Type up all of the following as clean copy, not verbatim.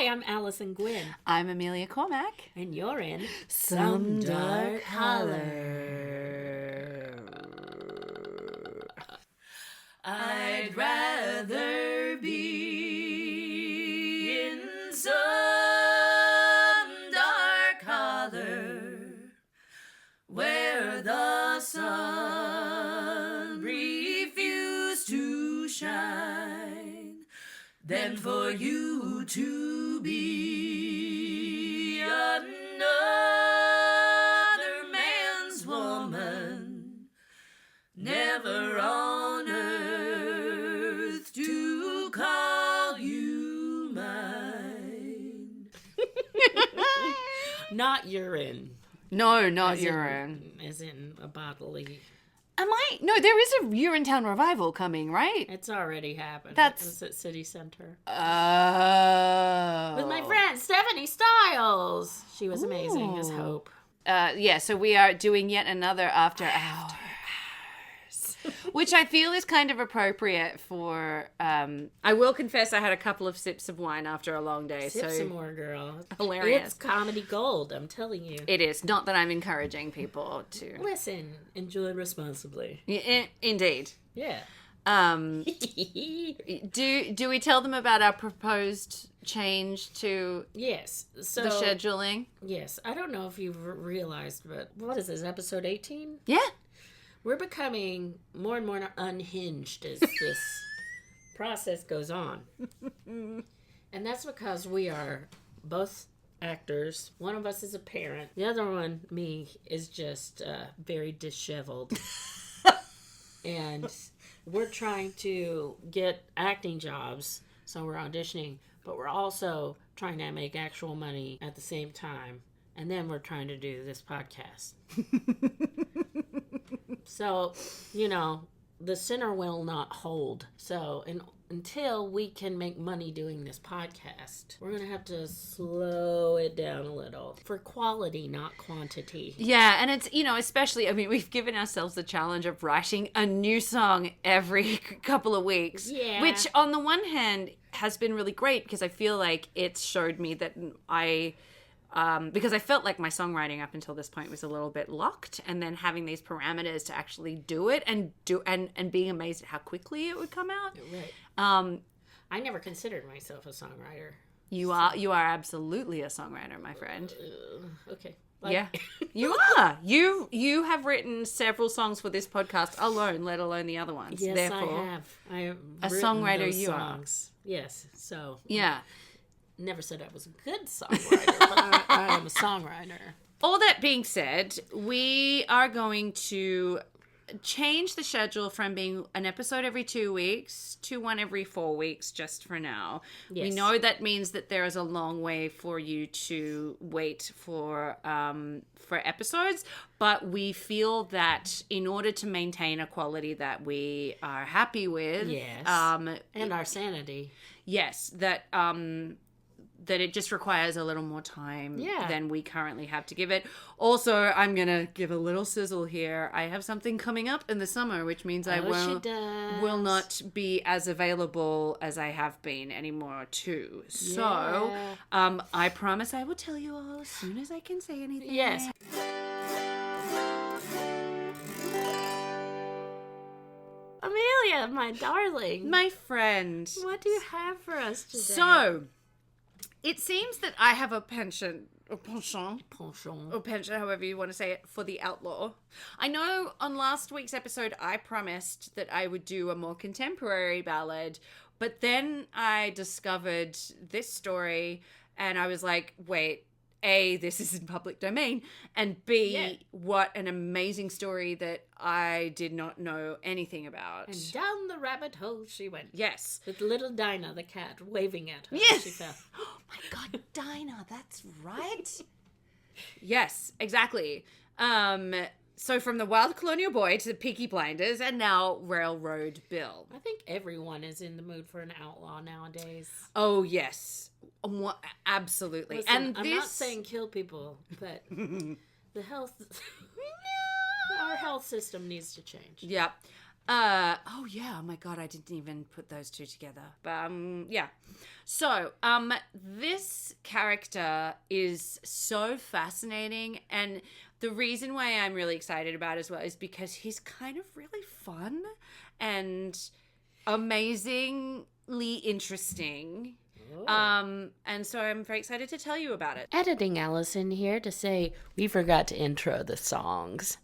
Hi, I'm Allison Gwynn. I'm Amelia Cormack. And you're in Some Dark Holler. I'd rather be in some dark holler where the sun refused to shine than for you to be another man's woman, never on earth to call you mine. Not urine. No, not urine. As in a bodily. No, there is a Urinetown revival coming, right? It's already happened. That's It was at City Center. Oh. With my friend Stephanie Styles. She was amazing as Hope. Yeah, so we are doing yet another After Hours. Which I feel is kind of appropriate for, I will confess I had a couple of sips of wine after a long day. Sip some more, girl. Hilarious. It's comedy gold, I'm telling you. It is. Not that I'm encouraging people to. Listen, enjoy responsibly. Indeed. Yeah. Do we tell them about our proposed change to Yes. So the scheduling? Yes. I don't know if you've realized, but what is this, episode 18? Yeah. We're becoming more and more unhinged as this process goes on. And that's because we are both actors. One of us is a parent. The other one, me, is just very disheveled. And we're trying to get acting jobs, so we're auditioning, but we're also trying to make actual money at the same time. And then we're trying to do this podcast. So, the center will not hold. So, until we can make money doing this podcast, we're going to have to slow it down a little for quality, not quantity. Yeah, and it's, especially, we've given ourselves the challenge of writing a new song every couple of weeks. Yeah. Which, on the one hand, has been really great because I feel like it's showed me that because I felt like my songwriting up until this point was a little bit locked, and then having these parameters to actually do it and being amazed at how quickly it would come out. Right. I never considered myself a songwriter. You are absolutely a songwriter, my friend. Okay. Yeah, you are. You have written several songs for this podcast alone, let alone the other ones. Yes, Therefore, I have. I have a written songwriter those you songs. Yes. So yeah. Never said I was a good songwriter, but I am a songwriter. All that being said, we are going to change the schedule from being an episode every 2 weeks to one every 4 weeks just for now. Yes. We know that means that there is a long way for you to wait for episodes, but we feel that in order to maintain a quality that we are happy with, Yes. And our sanity. yes, that it just requires a little more time than we currently have to give it. Also, I'm going to give a little sizzle here. I have something coming up in the summer, which means I will not be as available as I have been anymore too. So, I promise I will tell you all as soon as I can say anything. Yes. Amelia, my darling. My friend. What do you have for us today? So, it seems that I have a penchant, Penchant. however you want to say it, for the outlaw. I know on last week's episode I promised that I would do a more contemporary ballad, but then I discovered this story and I was like, wait, A, this is in public domain, and B, what an amazing story that I did not know anything about. And down the rabbit hole she went. Yes. With little Dinah, the cat, waving at her. Yes. She fell. Oh my God, Dinah, that's right. Yes, exactly. So from the Wild Colonial Boy to the Peaky Blinders and now Railroad Bill. I think everyone is in the mood for an outlaw nowadays. Oh, yes. Absolutely. Listen, and I'm not saying kill people, but the health... our health system needs to change. Yeah. Oh yeah, oh my god, I didn't even put those two together. But yeah. So, this character is so fascinating, and the reason why I'm really excited about it as well is because he's kind of really fun and amazingly interesting. And so I'm very excited to tell you about it. Editing Allison here to say we forgot to intro the songs.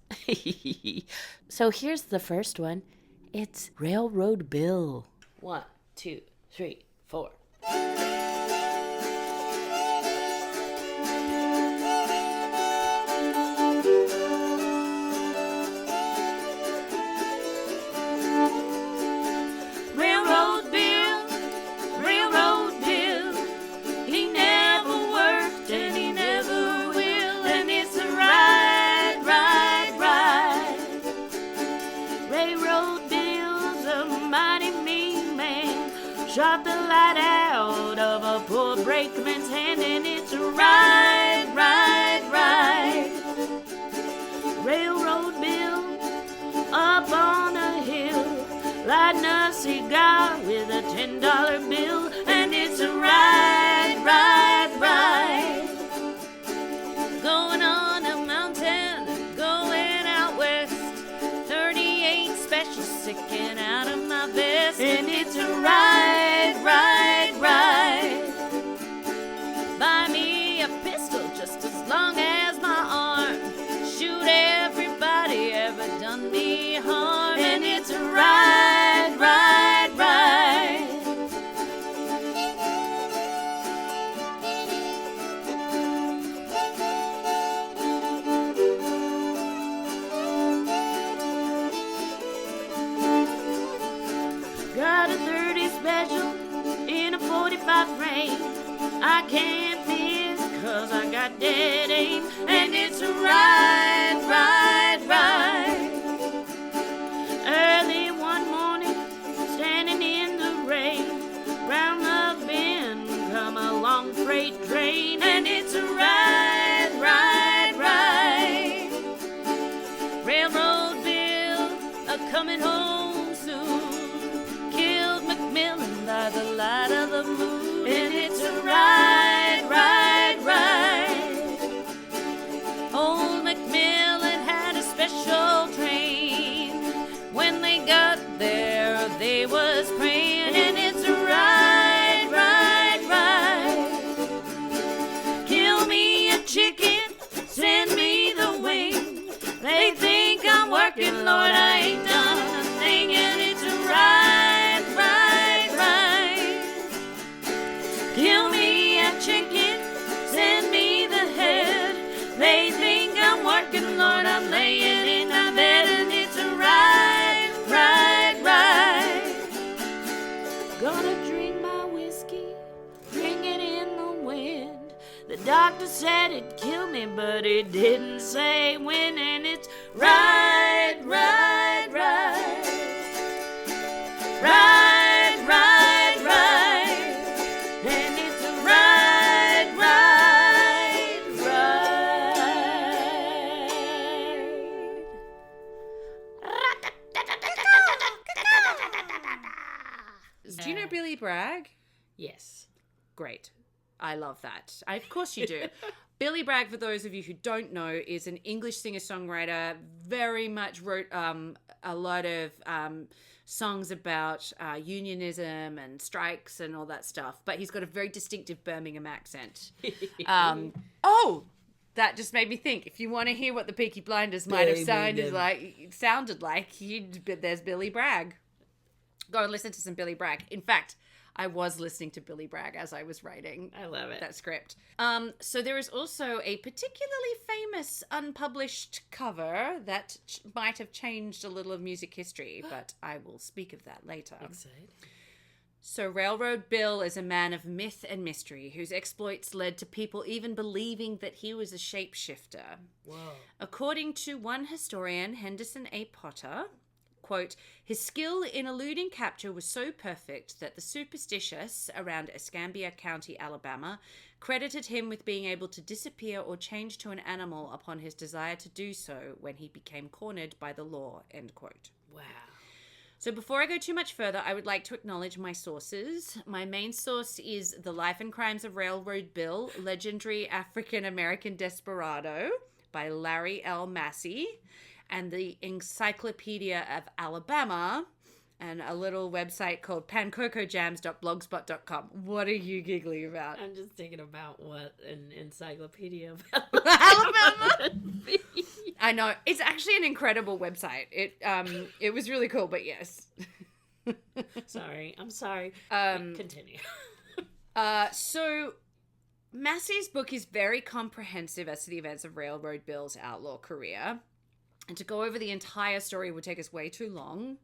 So here's the first one. It's Railroad Bill. 1, 2, 3, 4. Railroad Bill, Railroad Bill, he never worked and he never will, and it's a ride, ride, ride. Railroad Bill's a mighty mean man, shot the light out of a poor brakeman's hand, and it's a ride, ride, ride. Railroad Bill, up on a hill, lighting a cigar with a $10 bill, and it's a ride, ride, ride. Going on a mountain, going out west, 38 special sticking out of my vest, and it's a ride, ride, ride. Buy me a pistol just as long as my arm, shoot everybody ever done me harm, and it's a ride, ride, ride. Got a 30 special in a 45 frame. I can't miss 'cause I got dead aim, and it's a ride, ride, ride. Early one morning, standing in the rain, round the bend come a long freight train, and it's a ride, ride, ride. Railroad Bill a-coming home soon, killed McMillan by the light of the moon, and it's a ride, ride, ride. Old McMillan had a special train. When they got there, they was praying, and it's a ride, ride, ride. Kill me a chicken, send me the wing. They think I'm working, Lord, I ain't done a thing, and it's a ride, ride, ride. Kill me a chicken, send me the head. They think I'm working, Lord, I'm laying in my bed, and it's a ride, ride, ride. Gonna drink my whiskey, drink it in the wind. The doctor said it'd kill me, but he didn't say when, and it's ride, ride, ride. Ride, ride, ride. And it's a ride, ride, ride. Do you know Billy Bragg? Yes. Great. I love that. Of course you do. Billy Bragg, for those of you who don't know, is an English singer-songwriter, very much wrote a lot of songs about unionism and strikes and all that stuff, but he's got a very distinctive Birmingham accent. That just made me think, if you want to hear what the Peaky Blinders might have sounded like, there's Billy Bragg. Go and listen to some Billy Bragg. In fact, I was listening to Billy Bragg as I was writing I love it. that script. So there is also a particularly famous unpublished cover that might have changed a little of music history, but I will speak of that later. Exciting. So Railroad Bill is a man of myth and mystery whose exploits led to people even believing that he was a shapeshifter. Whoa. According to one historian, Henderson A. Potter, quote, his skill in eluding capture was so perfect that the superstitious around Escambia County, Alabama, credited him with being able to disappear or change to an animal upon his desire to do so when he became cornered by the law, end quote. Wow. So before I go too much further, I would like to acknowledge my sources. My main source is The Life and Crimes of Railroad Bill, Legendary African-American Desperado by Larry L. Massey, and the Encyclopedia of Alabama, and a little website called pancocojams.blogspot.com. What are you giggling about? I'm just thinking about what an encyclopedia of Alabama would be. I know. It's actually an incredible website. It was really cool, but yes. Sorry. I'm sorry. Continue. So Massey's book is very comprehensive as to the events of Railroad Bill's outlaw career. And to go over the entire story would take us way too long.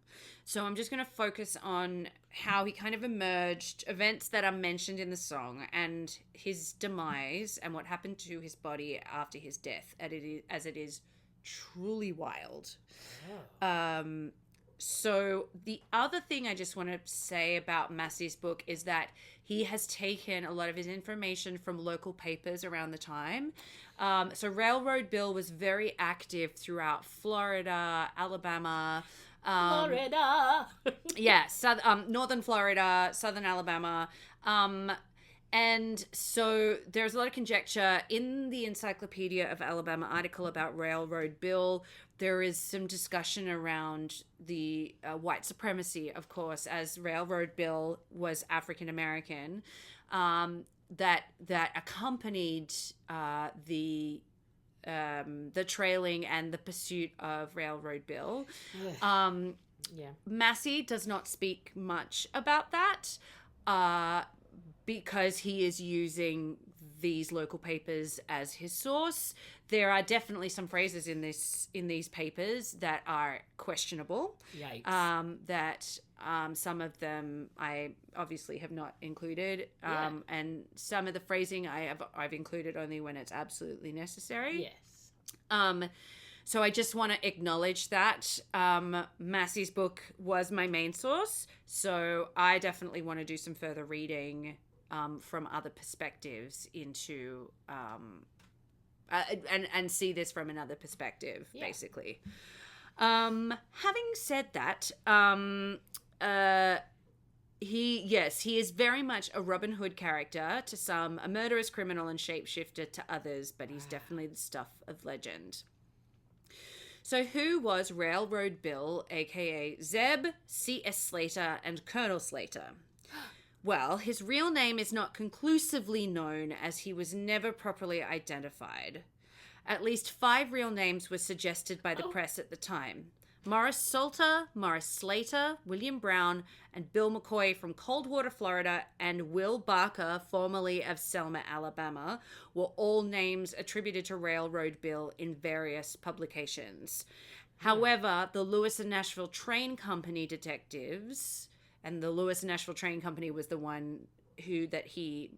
So I'm just going to focus on how he kind of emerged, events that are mentioned in the song, and his demise, and what happened to his body after his death, as it is truly wild. Oh. So the other thing I just want to say about Massey's book is that he has taken a lot of his information from local papers around the time. So Railroad Bill was very active throughout Florida, Alabama. Florida. Yeah, northern Florida, southern Alabama. And so there's a lot of conjecture in the Encyclopedia of Alabama article about Railroad Bill. There is some discussion around the white supremacy, of course, as Railroad Bill was African American, that accompanied the trailing and the pursuit of Railroad Bill. Yeah. Massey does not speak much about that. Because he is using these local papers as his source. There are definitely some phrases in these papers that are questionable. Yikes. That some of them I obviously have not included, and some of the phrasing I've included only when it's absolutely necessary. Yes. So I just want to acknowledge that Massey's book was my main source. So I definitely want to do some further reading from other perspectives into and see this from another perspective, basically. Having said that, he is very much a Robin Hood character to some, a murderous criminal and shapeshifter to others, but he's definitely the stuff of legend. So who was Railroad Bill, aka Zeb, C.S. Slater, and Colonel Slater? Well, his real name is not conclusively known as he was never properly identified. At least 5 real names were suggested by the press at the time. Morris Salter, Morris Slater, William Brown, and Bill McCoy from Coldwater, Florida, and Will Barker, formerly of Selma, Alabama, were all names attributed to Railroad Bill in various publications. However, the Lewis and Nashville Train Company detectives, and the Lewis and Nashville Train Company was the one he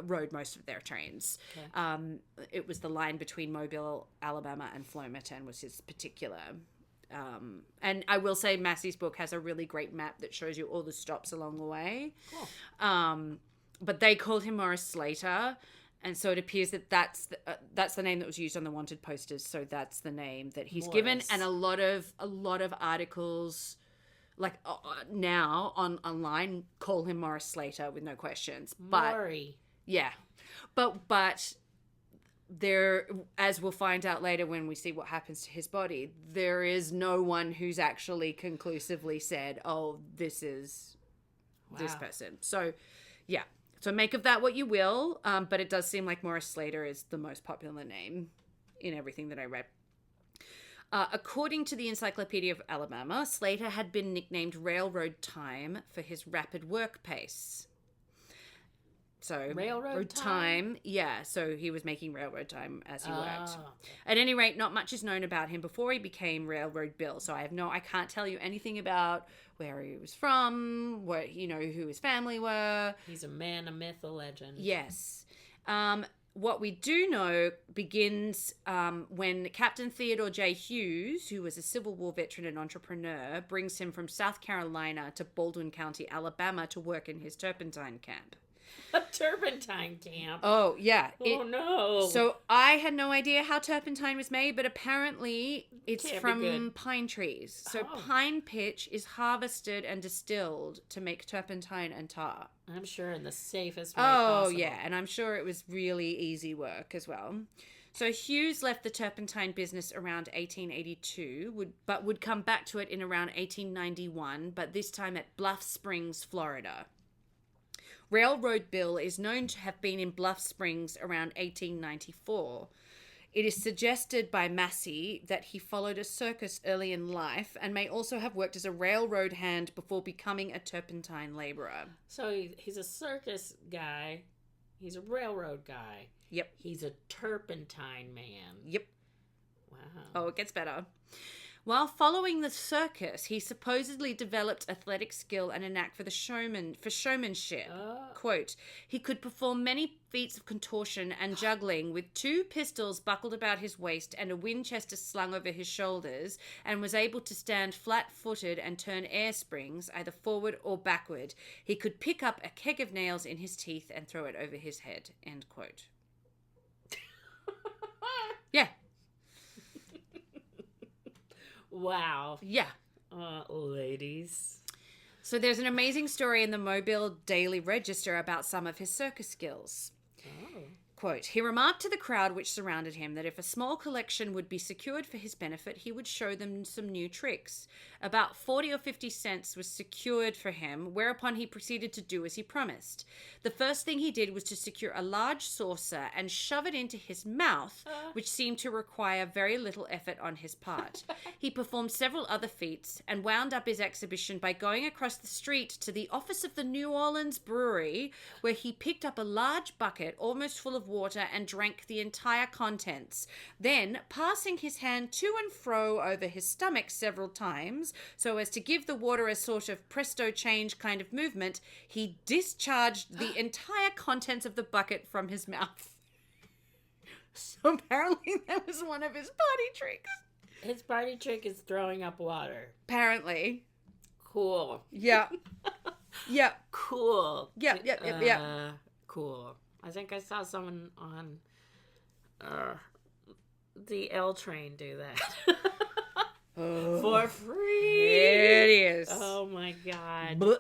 rode most of their trains. Okay. It was the line between Mobile, Alabama, and Flomaton was his particular. And I will say Massey's book has a really great map that shows you all the stops along the way. Cool. But they called him Morris Slater, and so it appears that that's the name that was used on the wanted posters. So that's the name that he's given, and a lot of articles, like now online, call him Morris Slater with no questions. But Maury. Yeah, but there, as we'll find out later when we see what happens to his body, there is no one who's actually conclusively said, "Oh, this is this person." So, yeah. So make of that what you will. But it does seem like Morris Slater is the most popular name in everything that I read. According to the Encyclopedia of Alabama, Slater had been nicknamed Railroad Time for his rapid work pace. So Railroad time? Yeah, so he was making railroad time as he worked. At any rate, not much is known about him before he became Railroad Bill. So I can't tell you anything about where he was from, who his family were. He's a man, a myth, a legend. Yes. What we do know begins when Captain Theodore J. Hughes, who was a Civil War veteran and entrepreneur, brings him from South Carolina to Baldwin County, Alabama, to work in his turpentine camp. A turpentine camp. Oh, yeah. Oh, no. So I had no idea how turpentine was made, but apparently it's Can't be from good. pine trees. So Oh. pine pitch is harvested and distilled to make turpentine and tar. I'm sure in the safest way Oh, possible. yeah. And I'm sure it was really easy work as well. So Hughes left the turpentine business around 1882, but would come back to it in around 1891, but this time at Bluff Springs, Florida. Railroad Bill is known to have been in Bluff Springs around 1894. It is suggested by Massey that he followed a circus early in life and may also have worked as a railroad hand before becoming a turpentine laborer. So he's a circus guy. He's a railroad guy. Yep. He's a turpentine man. Yep. Wow. Oh, it gets better. While following the circus, he supposedly developed athletic skill and a knack for showmanship. Oh. Quote, he could perform many feats of contortion and juggling with 2 pistols buckled about his waist and a Winchester slung over his shoulders, and was able to stand flat-footed and turn air springs, either forward or backward. He could pick up a keg of nails in his teeth and throw it over his head. End quote. Yeah. Wow. Yeah. Ladies. So there's an amazing story in the Mobile Daily Register about some of his circus skills. Oh. Quote, he remarked to the crowd which surrounded him that if a small collection would be secured for his benefit, he would show them some new tricks. About 40 or 50 cents was secured for him, whereupon he proceeded to do as he promised. The first thing he did was to secure a large saucer and shove it into his mouth, which seemed to require very little effort on his part. He performed several other feats and wound up his exhibition by going across the street to the office of the New Orleans Brewery, where he picked up a large bucket almost full of water and drank the entire contents. Then, passing his hand to and fro over his stomach several times, so as to give the water a sort of presto change kind of movement, he discharged the entire contents of the bucket from his mouth. So apparently that was one of his party tricks. His party trick is throwing up water. Apparently. Cool. Yeah. Yeah. Cool. Yeah. Cool. I think I saw someone on the L train do that. For free. It is. Oh my God. Blech.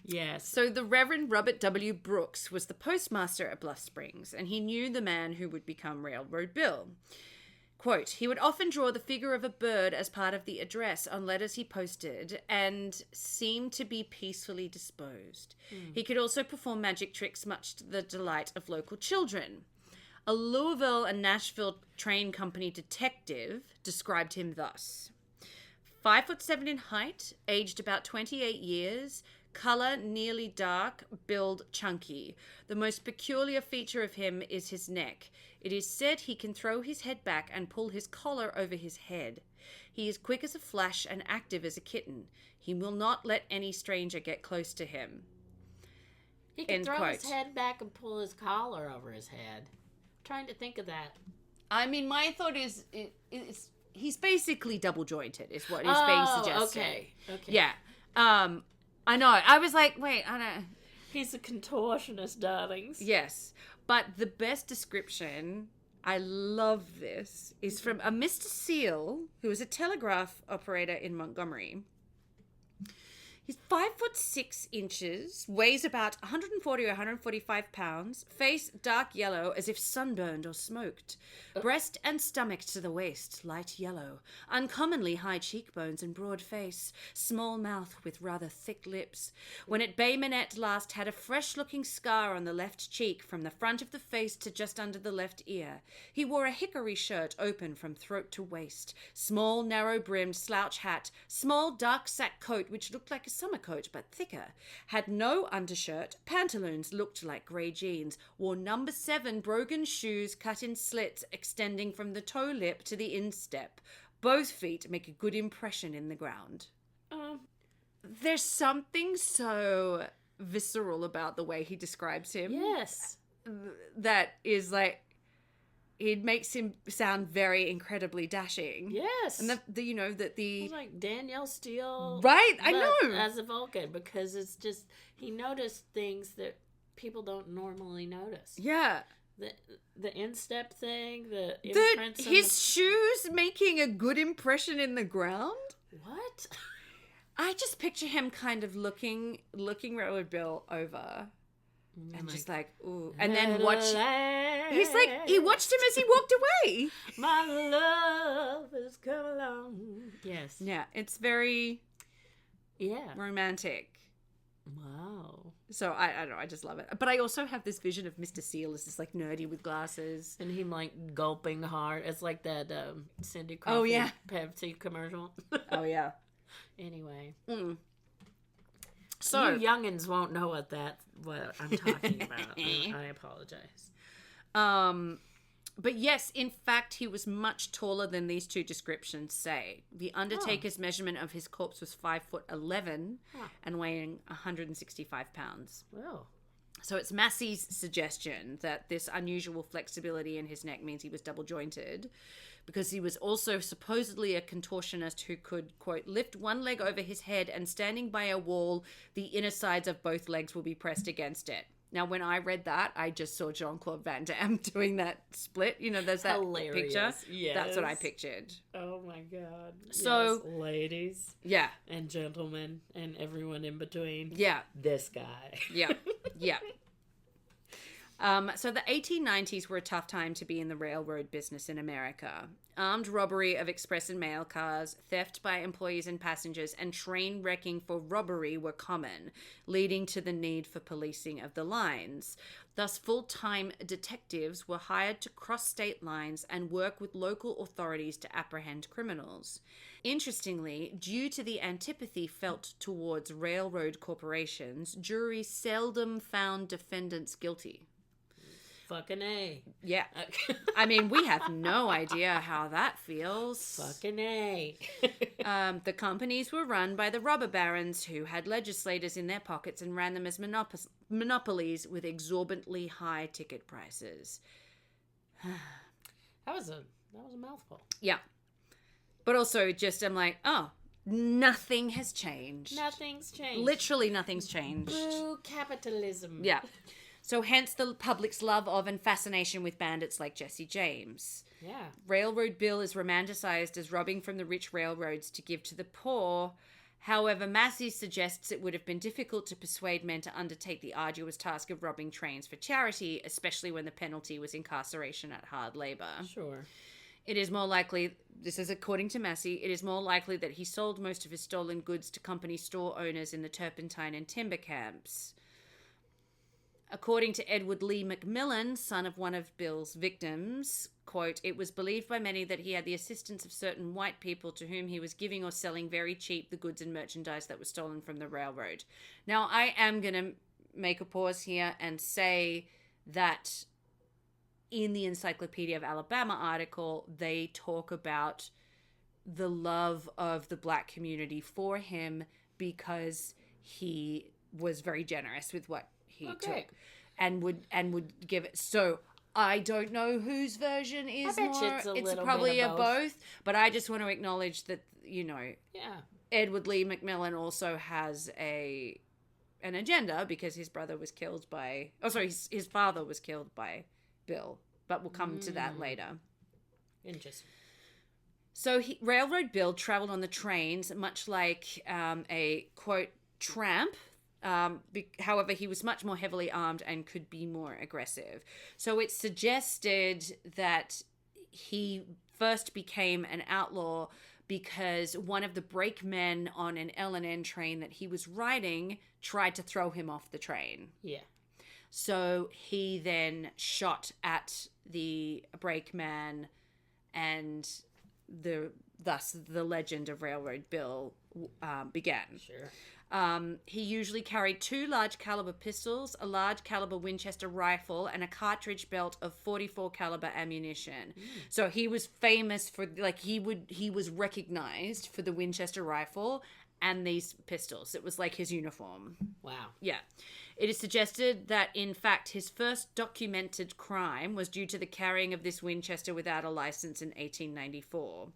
Yes. So the Reverend Robert W. Brooks was the postmaster at Bluff Springs, and he knew the man who would become Railroad Bill. Quote, he would often draw the figure of a bird as part of the address on letters he posted and seemed to be peacefully disposed. He could also perform magic tricks, much to the delight of local children. A Louisville and Nashville train company detective described him thus. 5'7" in height, aged about 28 years, color nearly dark, build chunky. The most peculiar feature of him is his neck. It is said he can throw his head back and pull his collar over his head. He is quick as a flash and active as a kitten. He will not let any stranger get close to him. He can End throw quote. his head back and pull his collar over his head. I'm trying to think of that. I mean, my thought is he's basically double jointed, is what is being suggested. Okay. Yeah. I know. I was like, wait, I don't. He's a contortionist, darlings. Yes. But the best description, I love this, is from a Mr. Seal, who was a telegraph operator in Montgomery. He's 5'6", weighs about 140 or 145 pounds, face dark yellow as if sunburned or smoked, breast and stomach to the waist light yellow, uncommonly high cheekbones and broad face, small mouth with rather thick lips. When at Bay Minette last had a fresh-looking scar on the left cheek from the front of the face to just under the left ear. He wore a hickory shirt open from throat to waist, small narrow-brimmed slouch hat, small dark sack coat which looked like a summer coat but thicker, had no undershirt, pantaloons looked like grey jeans, wore number 7 brogan shoes cut in slits extending from the toe lip to the instep. Both feet make a good impression in the ground. There's something so visceral about the way he describes him. Yes. That is like, it makes him sound very incredibly dashing. Yes. And He's like Danielle Steele. Right, I but know. As a Vulcan, because it's just, he noticed things that people don't normally notice. Yeah. The instep thing, the imprints. His shoes making a good impression in the ground? What? I just picture him kind of looking Railroad Bill over. And just like, ooh. And then watch. He's like, he watched him as he walked away. My love has come along. Yes. Yeah, it's very romantic. Wow. So I don't know, I just love it. But I also have this vision of Mr. Seal as this like nerdy with glasses. And him like gulping hard. It's like that Cindy Crawford Pepsi commercial. Oh, yeah. Anyway. So you youngins won't know what I'm talking about. I apologize. But yes, in fact, he was much taller than these two descriptions say. The Undertaker's measurement of his corpse was 5'11" and weighing 165 pounds. Well, so it's Massey's suggestion that this unusual flexibility in his neck means he was double jointed, because he was also supposedly a contortionist who could, quote, lift one leg over his head and standing by a wall, the inner sides of both legs will be pressed against it. Now, when I read that, I just saw Jean-Claude Van Damme doing that split. You know, there's that picture. Yes. That's what I pictured. Oh, my God. So, yes, ladies. Yeah. And gentlemen and everyone in between. Yeah. This guy. Yeah. Yeah. So the 1890s were a tough time to be in the railroad business in America. Armed robbery of express and mail cars, theft by employees and passengers, and train wrecking for robbery were common, leading to the need for policing of the lines. Thus, full-time detectives were hired to cross state lines and work with local authorities to apprehend criminals. Interestingly, due to the antipathy felt towards railroad corporations, juries seldom found defendants guilty. Fucking A. Yeah. I mean, we have no idea how that feels. Fucking A. The companies were run by the robber barons who had legislators in their pockets and ran them as monopolies with exorbitantly high ticket prices. That was a mouthful. Yeah. But also just, I'm like, oh, nothing has changed. Nothing's changed. Literally nothing's changed. Boo capitalism. Yeah. So hence the public's love of and fascination with bandits like Jesse James. Yeah. Railroad Bill is romanticized as robbing from the rich railroads to give to the poor. However, Massey suggests it would have been difficult to persuade men to undertake the arduous task of robbing trains for charity, especially when the penalty was incarceration at hard labor. Sure. It is more likely, this is according to Massey, it is more likely that he sold most of his stolen goods to company store owners in the turpentine and timber camps. According to Edward Lee McMillan, son of one of Bill's victims, quote, it was believed by many that he had the assistance of certain white people to whom he was giving or selling very cheap the goods and merchandise that were stolen from the railroad. Now, I am going to make a pause here and say that in the Encyclopedia of Alabama article, they talk about the love of the black community for him because he was very generous with what he took and would give it. So I don't know whose version is more. It's probably a both. But I just want to acknowledge that, you know, Edward Lee McMillan also has an agenda because his brother was killed by, his father was killed by Bill. But we'll come to that later. Interesting. So Railroad Bill traveled on the trains, much like a, quote, tramp. However, he was much more heavily armed and could be more aggressive. So it's suggested that he first became an outlaw because one of the brakemen on an L&N train that he was riding tried to throw him off the train. Yeah. So he then shot at the brakeman, and thus the legend of Railroad Bill began. Sure. He usually carried 2 large caliber pistols, a large caliber Winchester rifle, and a cartridge belt of 44 caliber ammunition. So he was famous for, like, he was recognized for the Winchester rifle and these pistols. It was like his uniform. Wow. Yeah. It is suggested that, in fact, his first documented crime was due to the carrying of this Winchester without a license in 1894.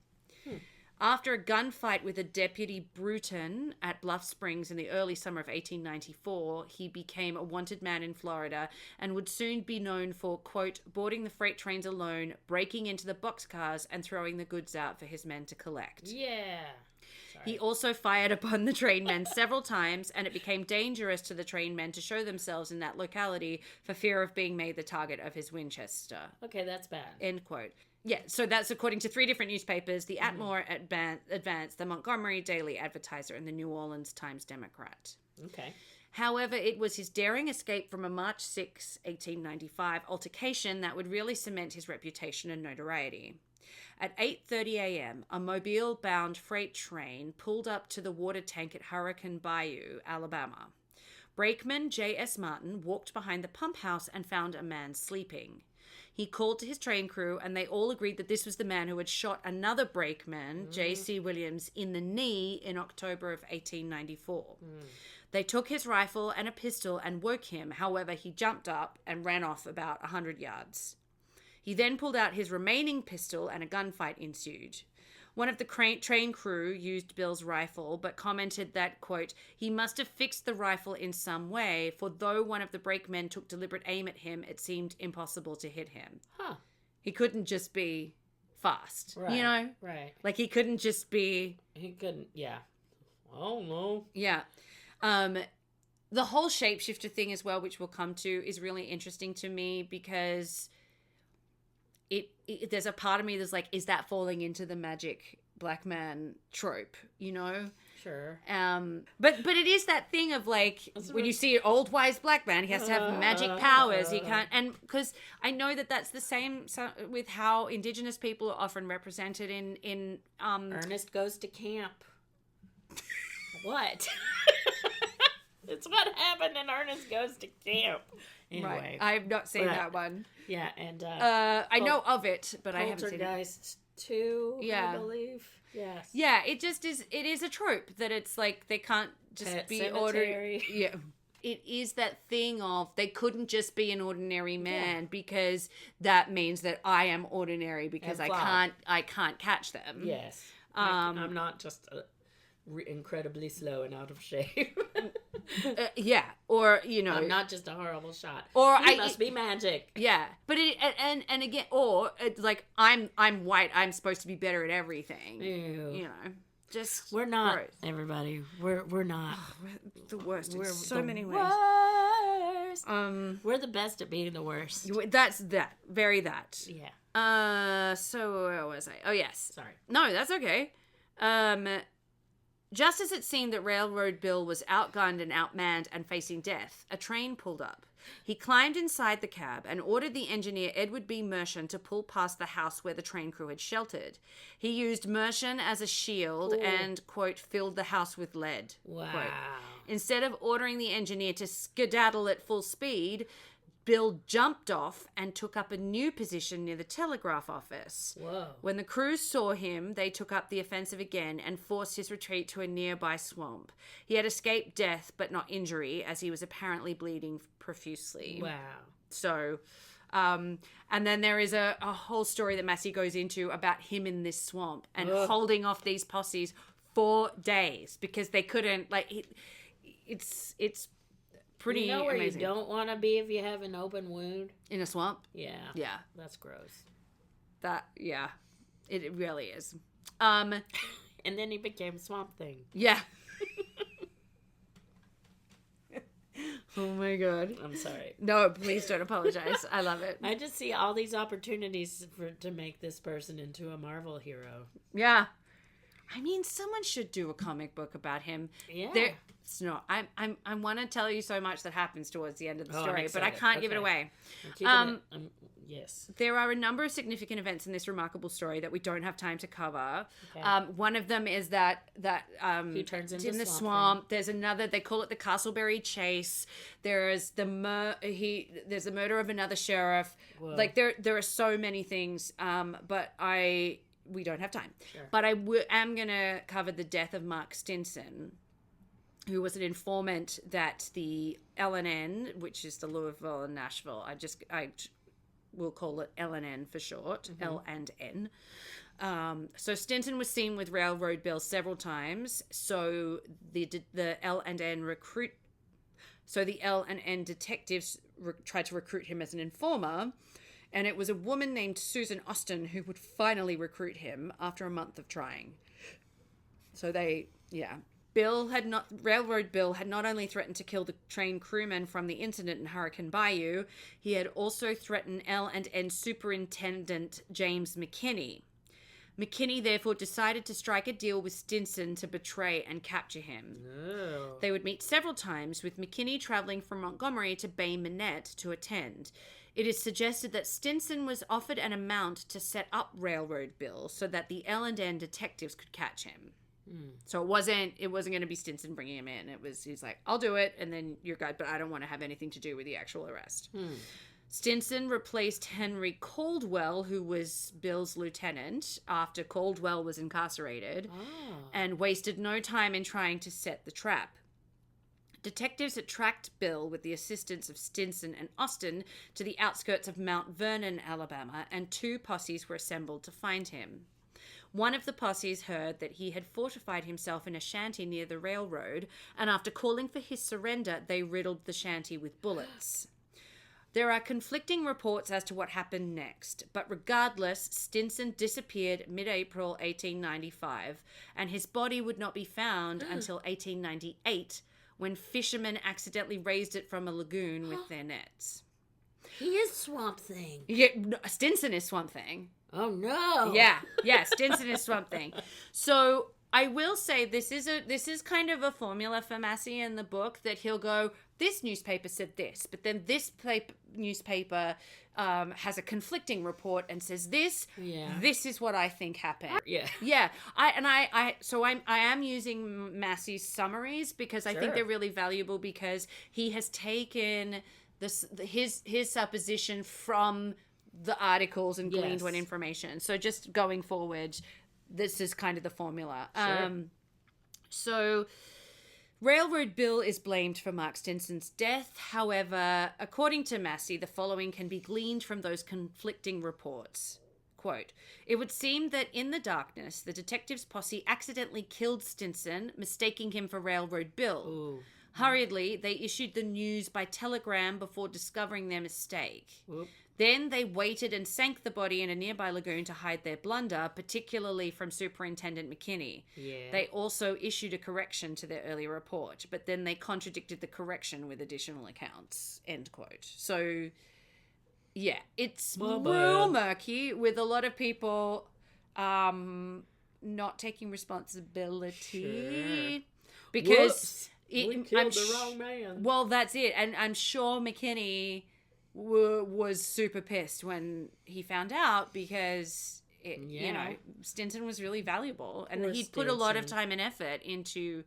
After a gunfight with a deputy Bruton at Bluff Springs in the early summer of 1894, he became a wanted man in Florida and would soon be known for, quote, boarding the freight trains alone, breaking into the boxcars, and throwing the goods out for his men to collect. Yeah. He also fired upon the trainmen several times, and it became dangerous to the trainmen to show themselves in that locality for fear of being made the target of his Winchester. Okay, that's bad. End quote. Yeah, so that's according to 3 different newspapers, the Atmore Advance, the Montgomery Daily Advertiser, and the New Orleans Times-Democrat. Okay. However, it was his daring escape from a March 6, 1895 altercation that would really cement his reputation and notoriety. At 8:30 a.m., a Mobile-bound freight train pulled up to the water tank at Hurricane Bayou, Alabama. Brakeman J.S. Martin walked behind the pump house and found a man sleeping. He called to his train crew, and they all agreed that this was the man who had shot another brakeman, J.C. Williams, in the knee in October of 1894. They took his rifle and a pistol and woke him. However, he jumped up and ran off about 100 yards. He then pulled out his remaining pistol and a gunfight ensued. One of the train crew used Bill's rifle, but commented that, quote, he must have fixed the rifle in some way, for though one of the brakemen took deliberate aim at him, it seemed impossible to hit him. Huh. He couldn't just be fast, Right. you know? Right. Like, he couldn't just be... He couldn't, yeah. Oh, no. Yeah. The whole shapeshifter thing as well, which we'll come to, is really interesting to me because... there's a part of me that's like, is that falling into the magic black man trope, you know? Sure. But it is that thing of like, when you see an old wise black man, he has to have magic powers. He can't, and because I know that that's the same with how Indigenous people are often represented in Ernest Goes to Camp. What? It's what happened in Ernest Goes to Camp. Anyway. Right. I've not seen that one. Yeah, and I know of it, but I haven't seen it. Poltergeist 2, I believe. Yes. Yeah, it just is. It is a trope that it's like they can't just Pet be Sematary. ordinary. Yeah, it is that thing of they couldn't just be an ordinary man because that means that I am ordinary because And I can't catch them. Yes. I'm not just incredibly slow and out of shape. Yeah, or you know, I'm not just a horrible shot. Or I must be magic. Yeah, but it and again, or it's like I'm white. I'm supposed to be better at everything. Ew. You know, just We're not, gross. everybody. We're not. We're the worst in We're so the many ways. worst. We're the best at being the worst. That's that. Very that. Yeah. So where was I? Oh yes. Sorry. No, that's okay. Just as it seemed that Railroad Bill was outgunned and outmanned and facing death, a train pulled up. He climbed inside the cab and ordered the engineer Edward B. Mershon to pull past the house where the train crew had sheltered. He used Mershon as a shield and, quote, filled the house with lead. Wow. Quote. Instead of ordering the engineer to skedaddle at full speed, Bill jumped off and took up a new position near the telegraph office. Whoa. When the crew saw him, they took up the offensive again and forced his retreat to a nearby swamp. He had escaped death, but not injury, as he was apparently bleeding profusely. Wow. So, and then there is a whole story that Massey goes into about him in this swamp and holding off these posses for days because they couldn't, like, it's pretty You know where amazing. you don't want to be if you have an open wound? In a swamp? Yeah. Yeah. That's gross. Yeah. It really is. And then he became Swamp Thing. Yeah. Oh my god. I'm sorry. No, please don't apologize. I love it. I just see all these opportunities to make this person into a Marvel hero. Yeah. I mean, someone should do a comic book about him. Yeah. It's not. I want to tell you so much that happens towards the end of the I'm story, but I excited. can't give it Okay. away. I'm keeping it. Yes. There are a number of significant events in this remarkable story that we don't have time to cover. Okay. One of them is that He turns it's into in the Swamp swamp. There's another. They call it the Castleberry Chase. There's there's the murder of another sheriff. Whoa. Like there are so many things. But we don't have time. Sure. But I am gonna cover the death of Mark Stinson, who was an informant that the LNN, which is the Louisville and Nashville, I will call it LNN for short, L and N, So Stinson was seen with Railroad Bill several times. So the L and N detectives tried to recruit him as an informer, and it was a woman named Susan Austin who would finally recruit him after a month of trying. So Railroad Bill had not only threatened to kill the train crewmen from the incident in Hurricane Bayou, he had also threatened L and N Superintendent James McKinney. McKinney therefore decided to strike a deal with Stinson to betray and capture him. Oh. They would meet several times, with McKinney traveling from Montgomery to Bay Minette to attend. It is suggested that Stinson was offered an amount to set up Railroad Bill so that the L&N detectives could catch him. So it wasn't going to be Stinson bringing him in. He's like, I'll do it, and then you're good, but I don't want to have anything to do with the actual arrest. Stinson replaced Henry Caldwell, who was Bill's lieutenant, after Caldwell was incarcerated, and wasted no time in trying to set the trap. Detectives had tracked Bill with the assistance of Stinson and Austin to the outskirts of Mount Vernon, Alabama, and 2 posses were assembled to find him. One of the posses heard that he had fortified himself in a shanty near the railroad, and after calling for his surrender, they riddled the shanty with bullets. There are conflicting reports as to what happened next, but regardless, Stinson disappeared mid-April 1895, and his body would not be found until 1898, when fishermen accidentally raised it from a lagoon with their nets. He is Swamp Thing. Yeah, Stinson is Swamp Thing. Oh, no. Yeah, Stinson is Swamp Thing. So I will say this is kind of a formula for Massey in the book, that he'll go, this newspaper said this, but then this newspaper has a conflicting report and says this. Yeah. This is what I think happened. Yeah. Yeah. I am using Massey's summaries because I think they're really valuable, because he has taken his supposition from the articles and gleaned what information. So just going forward, this is kind of the formula. So Railroad Bill is blamed for Mark Stinson's death. However, according to Massey, the following can be gleaned from those conflicting reports. Quote, "It would seem that in the darkness, the detectives' posse accidentally killed Stinson, mistaking him for Railroad Bill. Ooh. Hurriedly, they issued the news by telegram before discovering their mistake. Oop. Then they waited and sank the body in a nearby lagoon to hide their blunder, particularly from Superintendent McKinney. Yeah. They also issued a correction to their earlier report, but then they contradicted the correction with additional accounts." End quote. So, yeah, it's real murky, with a lot of people not taking responsibility. Sure. Because we killed the wrong man. Well, that's it. And I'm sure McKinney was super pissed when he found out, because Stinson was really valuable, and he'd put a lot of time and effort into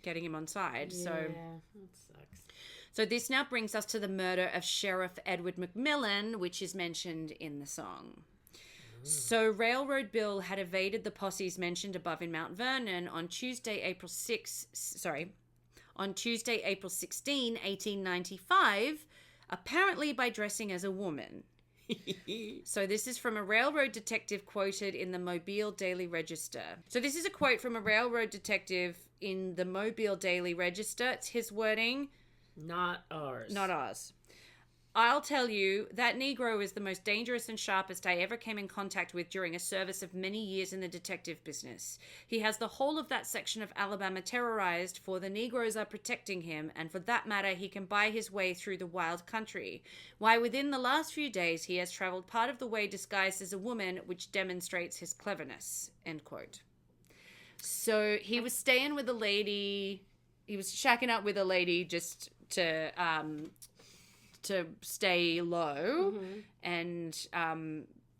getting him on side. Yeah, that sucks. So this now brings us to the murder of Sheriff Edward McMillan, which is mentioned in the song. So Railroad Bill had evaded the posses mentioned above in Mount Vernon on Tuesday, April 16, 1895, apparently by dressing as a woman. So this is from a railroad detective quoted in the Mobile Daily Register. So this is a quote from a railroad detective in the Mobile Daily Register. It's his wording. Not ours. Not ours. "I'll tell you, that Negro is the most dangerous and sharpest I ever came in contact with during a service of many years in the detective business. He has the whole of that section of Alabama terrorized, for the Negroes are protecting him, and for that matter, he can buy his way through the wild country. Why, within the last few days, he has traveled part of the way disguised as a woman, which demonstrates his cleverness." End quote. So he was staying with a lady. He was shacking up with a lady just to stay low, and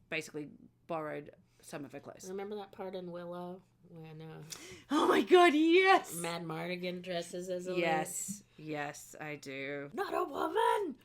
basically borrowed some of her clothes. Remember that part in Willow when oh my god, yes, Mad Mardigan dresses as a yes, I do. Not a woman.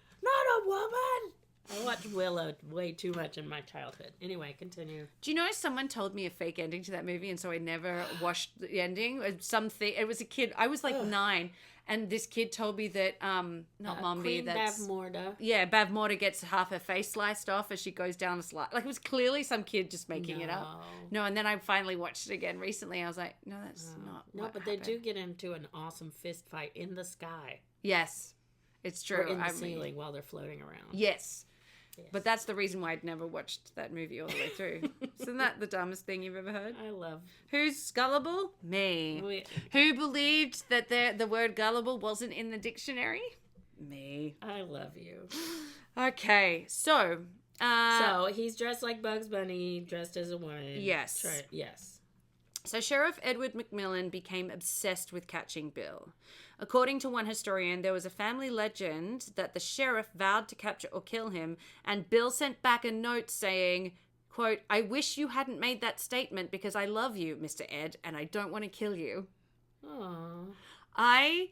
I watched Willow way too much in my childhood. Anyway, continue. Do you know someone told me a fake ending to that movie, and so I never watched the ending? It was a kid. I was like 9. And this kid told me that, not Mombi, Queen that's... Bavmorda. Yeah, Bavmorda gets half her face sliced off as she goes down a slide. Like, it was clearly some kid just making it up. No, and then I finally watched it again recently. I was like, no, that's not No, what but happened. they do get into an awesome fist fight in the sky. Yes, it's true. Or in the ceiling while they're floating around. Yes. But that's the reason why I'd never watched that movie all the way through. Isn't that the dumbest thing you've ever heard? I love. Who's gullible? Me. Who believed that the word gullible wasn't in the dictionary? Me. I love you. Okay, so... so he's dressed like Bugs Bunny, dressed as a woman. Yes. Yes. So Sheriff Edward McMillan became obsessed with catching Bill. According to one historian, there was a family legend that the sheriff vowed to capture or kill him, and Bill sent back a note saying, quote, "I wish you hadn't made that statement because I love you, Mr. Ed, and I don't want to kill you." Aww.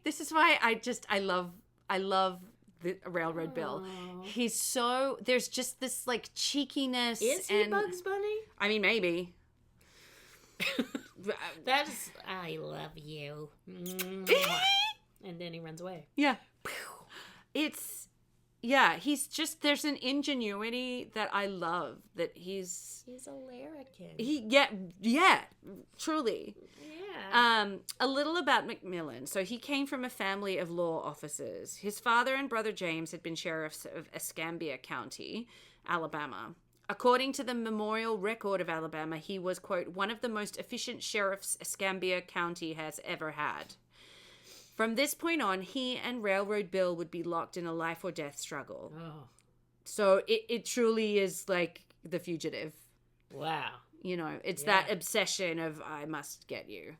This is why I love the Railroad Bill. He's so, there's just this like cheekiness. Is he Bugs Bunny? I mean, maybe. That's, I love you. And then he runs away. Yeah. He's just, there's an ingenuity that I love, that he's a larrikin. Yeah, truly. Yeah. A little about McMillan. So he came from a family of law officers. His father and brother James had been sheriffs of Escambia County, Alabama. According to the Memorial Record of Alabama, he was, quote, "one of the most efficient sheriffs Escambia County has ever had." From this point on, he and Railroad Bill would be locked in a life or death struggle. Oh. So it truly is like The Fugitive. Wow. You know, it's that obsession of, I must get you.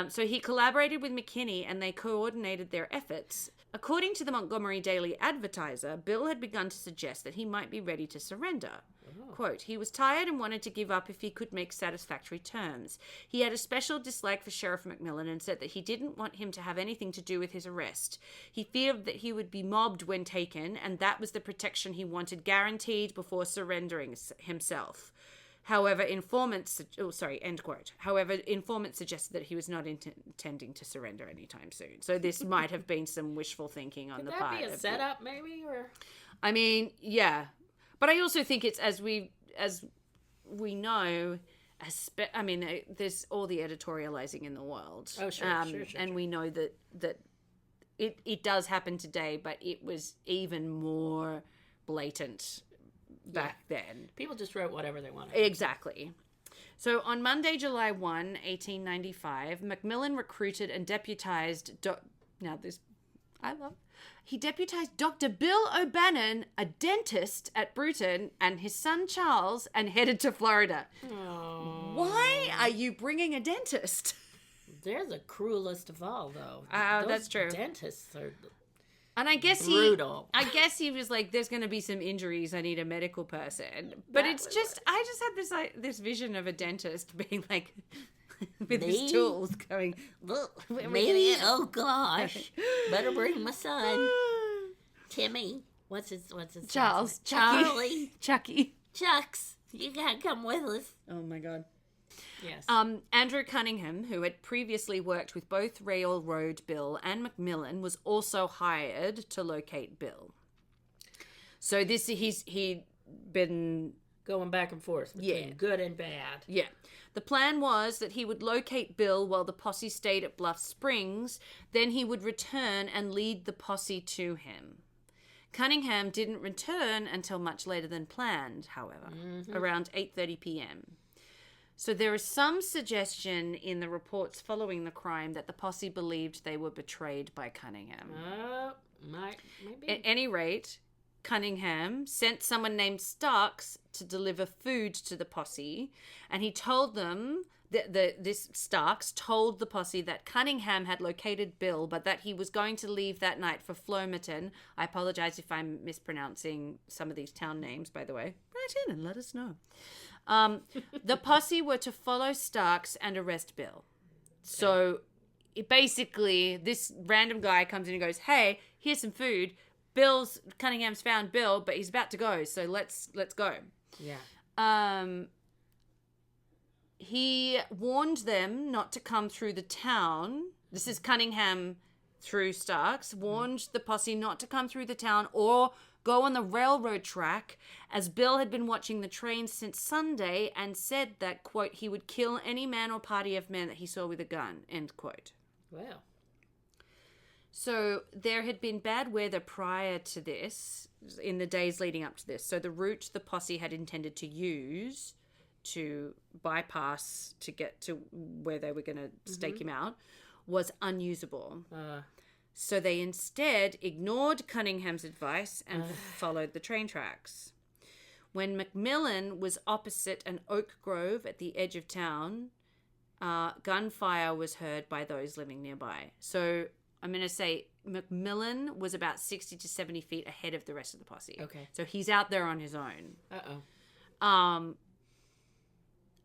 So he collaborated with McKinney and they coordinated their efforts. According to the Montgomery Daily Advertiser, Bill had begun to suggest that he might be ready to surrender. Quote, "He was tired and wanted to give up if he could make satisfactory terms. He had a special dislike for Sheriff McMillan and said that he didn't want him to have anything to do with his arrest. He feared that he would be mobbed when taken, and that was the protection he wanted guaranteed before surrendering himself. However, informants end quote. However, informants suggested that he was not intending to surrender anytime soon. So this might have been some wishful thinking on the part of... Could that be a setup, maybe? Or I mean, yeah. But I also think it's, as we know, there's all the editorializing in the world. Oh, sure, and we know that it does happen today, but it was even more blatant back then. People just wrote whatever they wanted. Exactly. So on Monday, July 1, 1895, McMillan recruited and deputized... He deputized Dr. Bill O'Bannon, a dentist at Bruton, and his son Charles, and headed to Florida. Aww. Why are you bringing a dentist? They're the cruelest of all, though. That's true. Dentists are and I guess brutal. I guess he was like, "There's going to be some injuries. I need a medical person." But I just had this vision of a dentist being like, with his tools going, "Me? Oh gosh, better bring my son, Timmy. What's his Charles, Charlie, Chucky, Chucks. You gotta come with us." Oh my god. Yes. Andrew Cunningham, who had previously worked with both Railroad Bill and McMillan, was also hired to locate Bill. So he'd been going back and forth between good and bad. Yeah. The plan was that he would locate Bill while the posse stayed at Bluff Springs, then he would return and lead the posse to him. Cunningham didn't return until much later than planned, however, around 8:30 p.m. So there is some suggestion in the reports following the crime that the posse believed they were betrayed by Cunningham. Maybe. At any rate, Cunningham sent someone named Starks to deliver food to the posse, and he told them this Starks told the posse that Cunningham had located Bill, but that he was going to leave that night for Flomaton. I apologize if I'm mispronouncing some of these town names, by the way. Write in and let us know. The posse were to follow Starks and arrest Bill. So basically, this random guy comes in and goes, "Hey, here's some food. Cunningham's found Bill, but he's about to go, so let's go." Yeah. He warned them not to come through the town. This is Cunningham through Starks, warned the posse not to come through the town or go on the railroad track, as Bill had been watching the train since Sunday and said that, quote, he would kill any man or party of men that he saw with a gun, end quote. Wow. So there had been bad weather prior to this, in the days leading up to this. So the route the posse had intended to use to bypass to get to where they were going to stake him out was unusable. So they instead ignored Cunningham's advice and followed the train tracks. When McMillan was opposite an oak grove at the edge of town, gunfire was heard by those living nearby. So I'm going to say McMillan was about 60 to 70 feet ahead of the rest of the posse. Okay. So he's out there on his own. Uh-oh.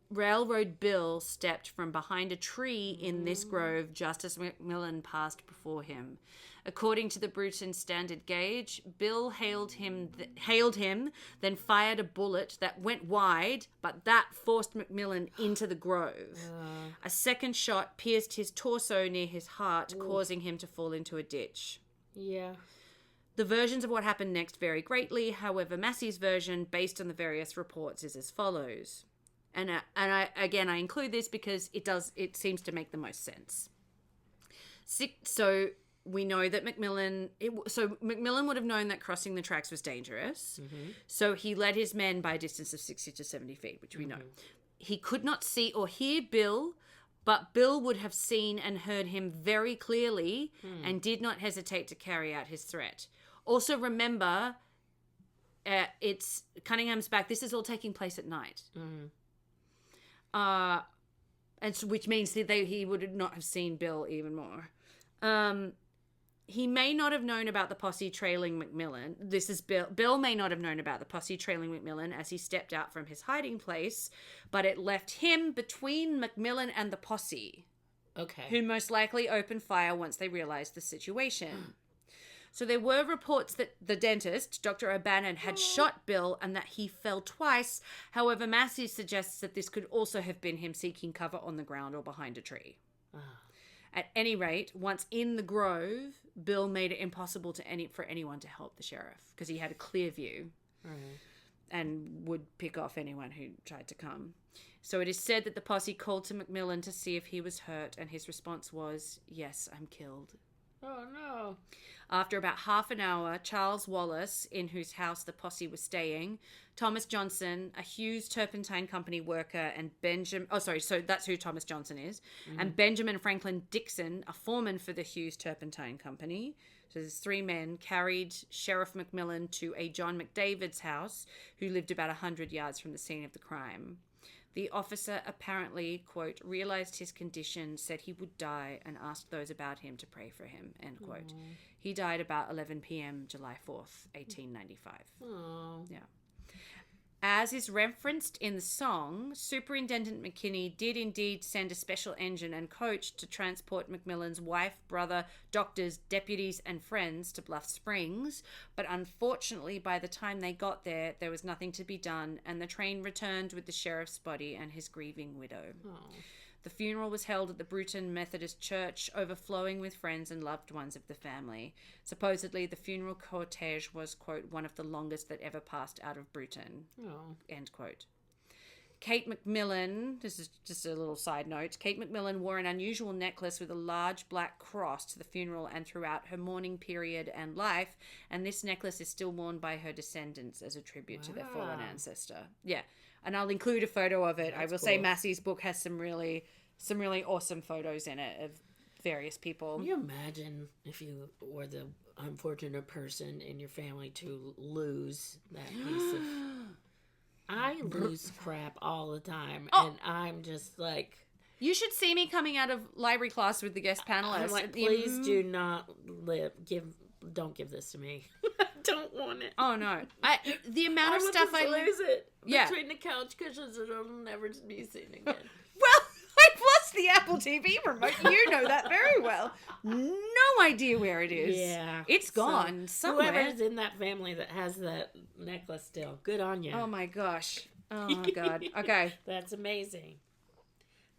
Railroad Bill stepped from behind a tree in this grove just as McMillan passed before him. According to the Bruton Standard Gauge, Bill hailed him, then fired a bullet that went wide, but that forced McMillan into the grove. A second shot pierced his torso near his heart, causing him to fall into a ditch. Yeah. The versions of what happened next vary greatly. However, Massey's version, based on the various reports, is as follows. And I include this because it seems to make the most sense. So we know that McMillan would have known that crossing the tracks was dangerous. So he led his men by a distance of 60 to 70 feet, which we know. He could not see or hear Bill, but Bill would have seen and heard him very clearly and did not hesitate to carry out his threat. Also remember, it's Cunningham's back. This is all taking place at night. And so, which means that he would not have seen Bill even more. He may not have known about the posse trailing McMillan. This is Bill. Bill may not have known about the posse trailing McMillan as he stepped out from his hiding place, but it left him between McMillan and the posse. Okay. Who most likely opened fire once they realized the situation. So there were reports that the dentist, Dr. O'Bannon, had shot Bill and that he fell twice. However, Massey suggests that this could also have been him seeking cover on the ground or behind a tree. At any rate, once in the grove, Bill made it impossible for anyone to help the sheriff because he had a clear view and would pick off anyone who tried to come. So it is said that the posse called to McMillan to see if he was hurt, and his response was, "Yes, I'm killed." Oh, no. After about half an hour, Charles Wallace, in whose house the posse was staying, Thomas Johnson, a Hughes Turpentine Company worker, and so that's who Thomas Johnson is, and Benjamin Franklin Dixon, a foreman for the Hughes Turpentine Company. So there's three men, carried Sheriff McMillan to a John McDavid's house, who lived about 100 yards from the scene of the crime. The officer apparently, quote, realized his condition, said he would die, and asked those about him to pray for him, end quote. He died about 11 p.m. July 4th, 1895. Yeah. As is referenced in the song, Superintendent McKinney did indeed send a special engine and coach to transport McMillan's wife, brother, doctors, deputies, and friends to Bluff Springs, but unfortunately by the time they got there, there was nothing to be done, and the train returned with the sheriff's body and his grieving widow. The funeral was held at the Bruton Methodist Church, overflowing with friends and loved ones of the family. Supposedly, the funeral cortege was, quote, one of the longest that ever passed out of Bruton, end quote. Kate McMillan, this is just a little side note, Kate McMillan wore an unusual necklace with a large black cross to the funeral and throughout her mourning period and life, and this necklace is still worn by her descendants as a tribute to their fallen ancestor. Yeah. And I'll include a photo of it. That's I will say Massey's book has some really awesome photos in it of various people. Can you imagine if you were the unfortunate person in your family to lose that piece of... I lose crap all the time, and I'm just like... You should see me coming out of library class with the guest panelists. I'm like, please do not don't give this to me. I don't want it. Oh no! The amount of stuff I lose it between the couch cushions, and it'll never be seen again. Well, I've lost the Apple TV remote. You know that very well. No idea where it is. Yeah, it's gone somewhere. Whoever's in that family that has that necklace still, good on you. Oh my gosh. Oh my god. Okay, that's amazing.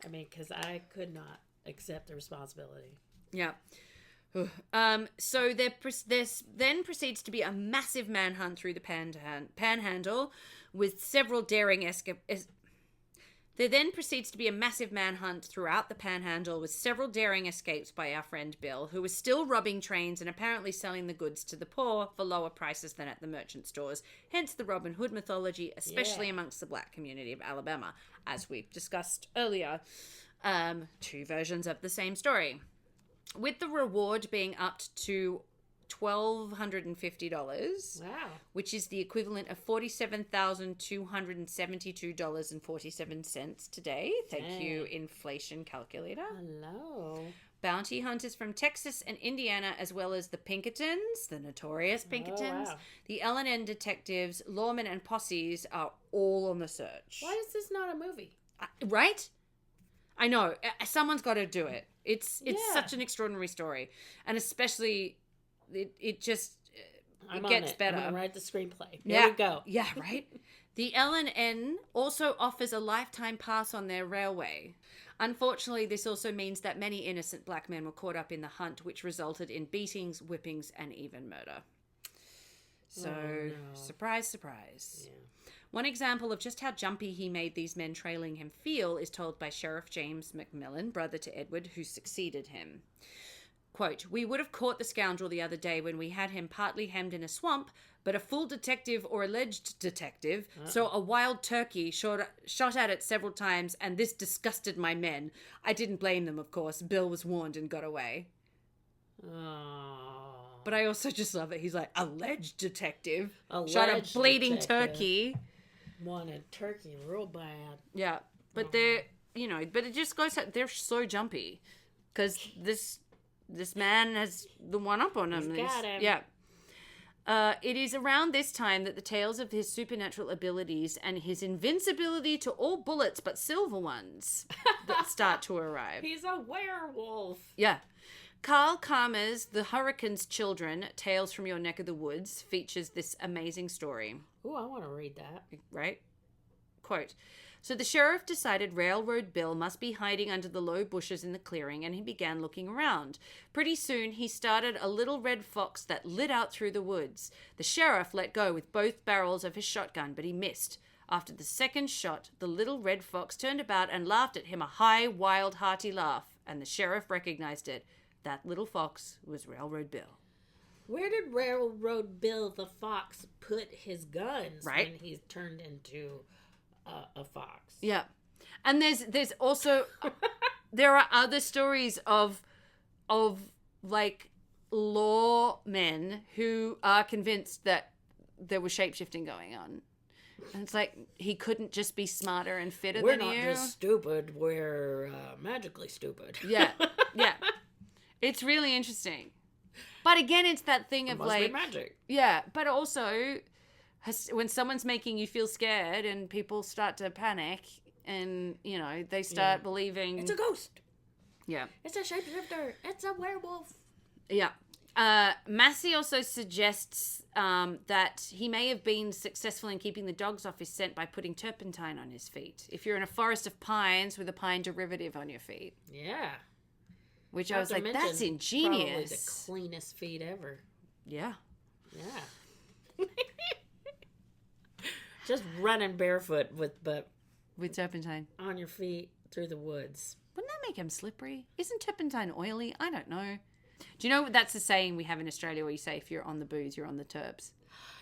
I mean, because I could not accept the responsibility. Yeah. So there then proceeds to be a massive manhunt through the panhandle with several daring There then proceeds to be a massive manhunt throughout the panhandle with several daring escapes by our friend Bill, who was still robbing trains and apparently selling the goods to the poor for lower prices than at the merchant stores. Hence the Robin Hood mythology, especially amongst the black community of Alabama, as we've discussed earlier. Two versions of the same story. With the reward being upped to $1,250. Wow. Which is the equivalent of $47,272.47 today. Thank you, inflation calculator. Hello. Bounty hunters from Texas and Indiana, as well as the Pinkertons, the notorious Pinkertons, the L&N detectives, lawmen, and posses are all on the search. Why is this not a movie? Right? I know. Someone's got to do it. It's such an extraordinary story. And especially, it just gets better. I'm going to write the screenplay. There Here we go. Yeah, right? The L&N also offers a lifetime pass on their railway. Unfortunately, this also means that many innocent black men were caught up in the hunt, which resulted in beatings, whippings, and even murder. So, surprise, surprise. Yeah. One example of just how jumpy he made these men trailing him feel is told by Sheriff James McMillan, brother to Edward, who succeeded him. Quote, "We would have caught the scoundrel the other day when we had him partly hemmed in a swamp, but a full detective or alleged detective saw a wild turkey, shot at it several times, and this disgusted my men. I didn't blame them, of course. Bill was warned and got away." Oh. But I also just love it. He's like, alleged detective. Alleged shot a bleeding detective. turkey. Wanted turkey real bad. Yeah. But they're, but it just goes, they're so jumpy. Because this man has the one up on him. He's got him. Yeah. It is around this time that the tales of his supernatural abilities and his invincibility to all bullets but silver ones that start to arrive. He's a werewolf. Yeah. Carl Karma's The Hurricane's Children, Tales from Your Neck of the Woods, features this amazing story. Ooh, I want to read that. Right? Quote, "So the sheriff decided Railroad Bill must be hiding under the low bushes in the clearing, and he began looking around. Pretty soon, he started a little red fox that lit out through the woods. The sheriff let go with both barrels of his shotgun, but he missed. After the second shot, the little red fox turned about and laughed at him a high, wild, hearty laugh, and the sheriff recognized it. That little fox was Railroad Bill." Where did Railroad Bill the fox put his guns when he's turned into a fox? Yeah. And there's also there are other stories of like lawmen who are convinced that there was shapeshifting going on. And it's like, he couldn't just be smarter and fitter We're than you. not just stupid, we're magically stupid. Yeah. Yeah. It's really interesting. But again, it's that thing of Must be magic. Yeah, but also when someone's making you feel scared and people start to panic and, they start believing... It's a ghost. Yeah. It's a shapeshifter. It's a werewolf. Yeah. Massey also suggests that he may have been successful in keeping the dogs off his scent by putting turpentine on his feet. If you're in a forest of pines with a pine derivative on your feet. Yeah. Which I was like, that's ingenious. Probably the cleanest feet ever. Yeah. Yeah. Just running barefoot with turpentine on your feet through the woods. Wouldn't that make them slippery? Isn't turpentine oily? I don't know. Do you know that's the saying we have in Australia where you say if you're on the booze, you're on the terps?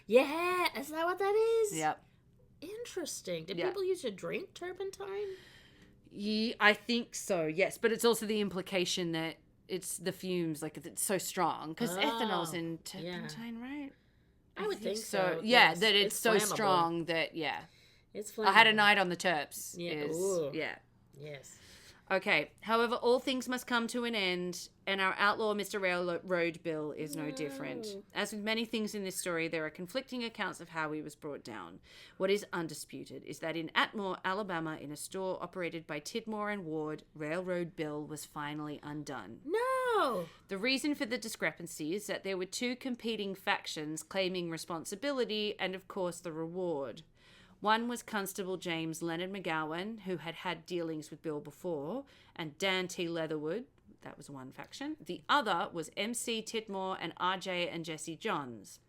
Yeah, is that what that is? Yep. Interesting. Did people used to drink turpentine? Yeah, I think so, yes. But it's also the implication that it's the fumes, like it's so strong. Because ethanol's in turpentine, right? I would think so. Yeah, yes. that it's so flammable. Strong that, It's flammable. I had a night on the terps. Yeah. Yes. Okay. However, all things must come to an end, and our outlaw, Mr. Railroad Bill, is no different. As with many things in this story, there are conflicting accounts of how he was brought down. What is undisputed is that in Atmore, Alabama, in a store operated by Tidmore and Ward, Railroad Bill was finally undone. No! The reason for the discrepancy is that there were two competing factions claiming responsibility and, of course, the reward. One was Constable James Leonard McGowan, who had had dealings with Bill before, and Dan T. Leatherwood, That was one faction. The other was MC Titmore and RJ and Jesse Johns.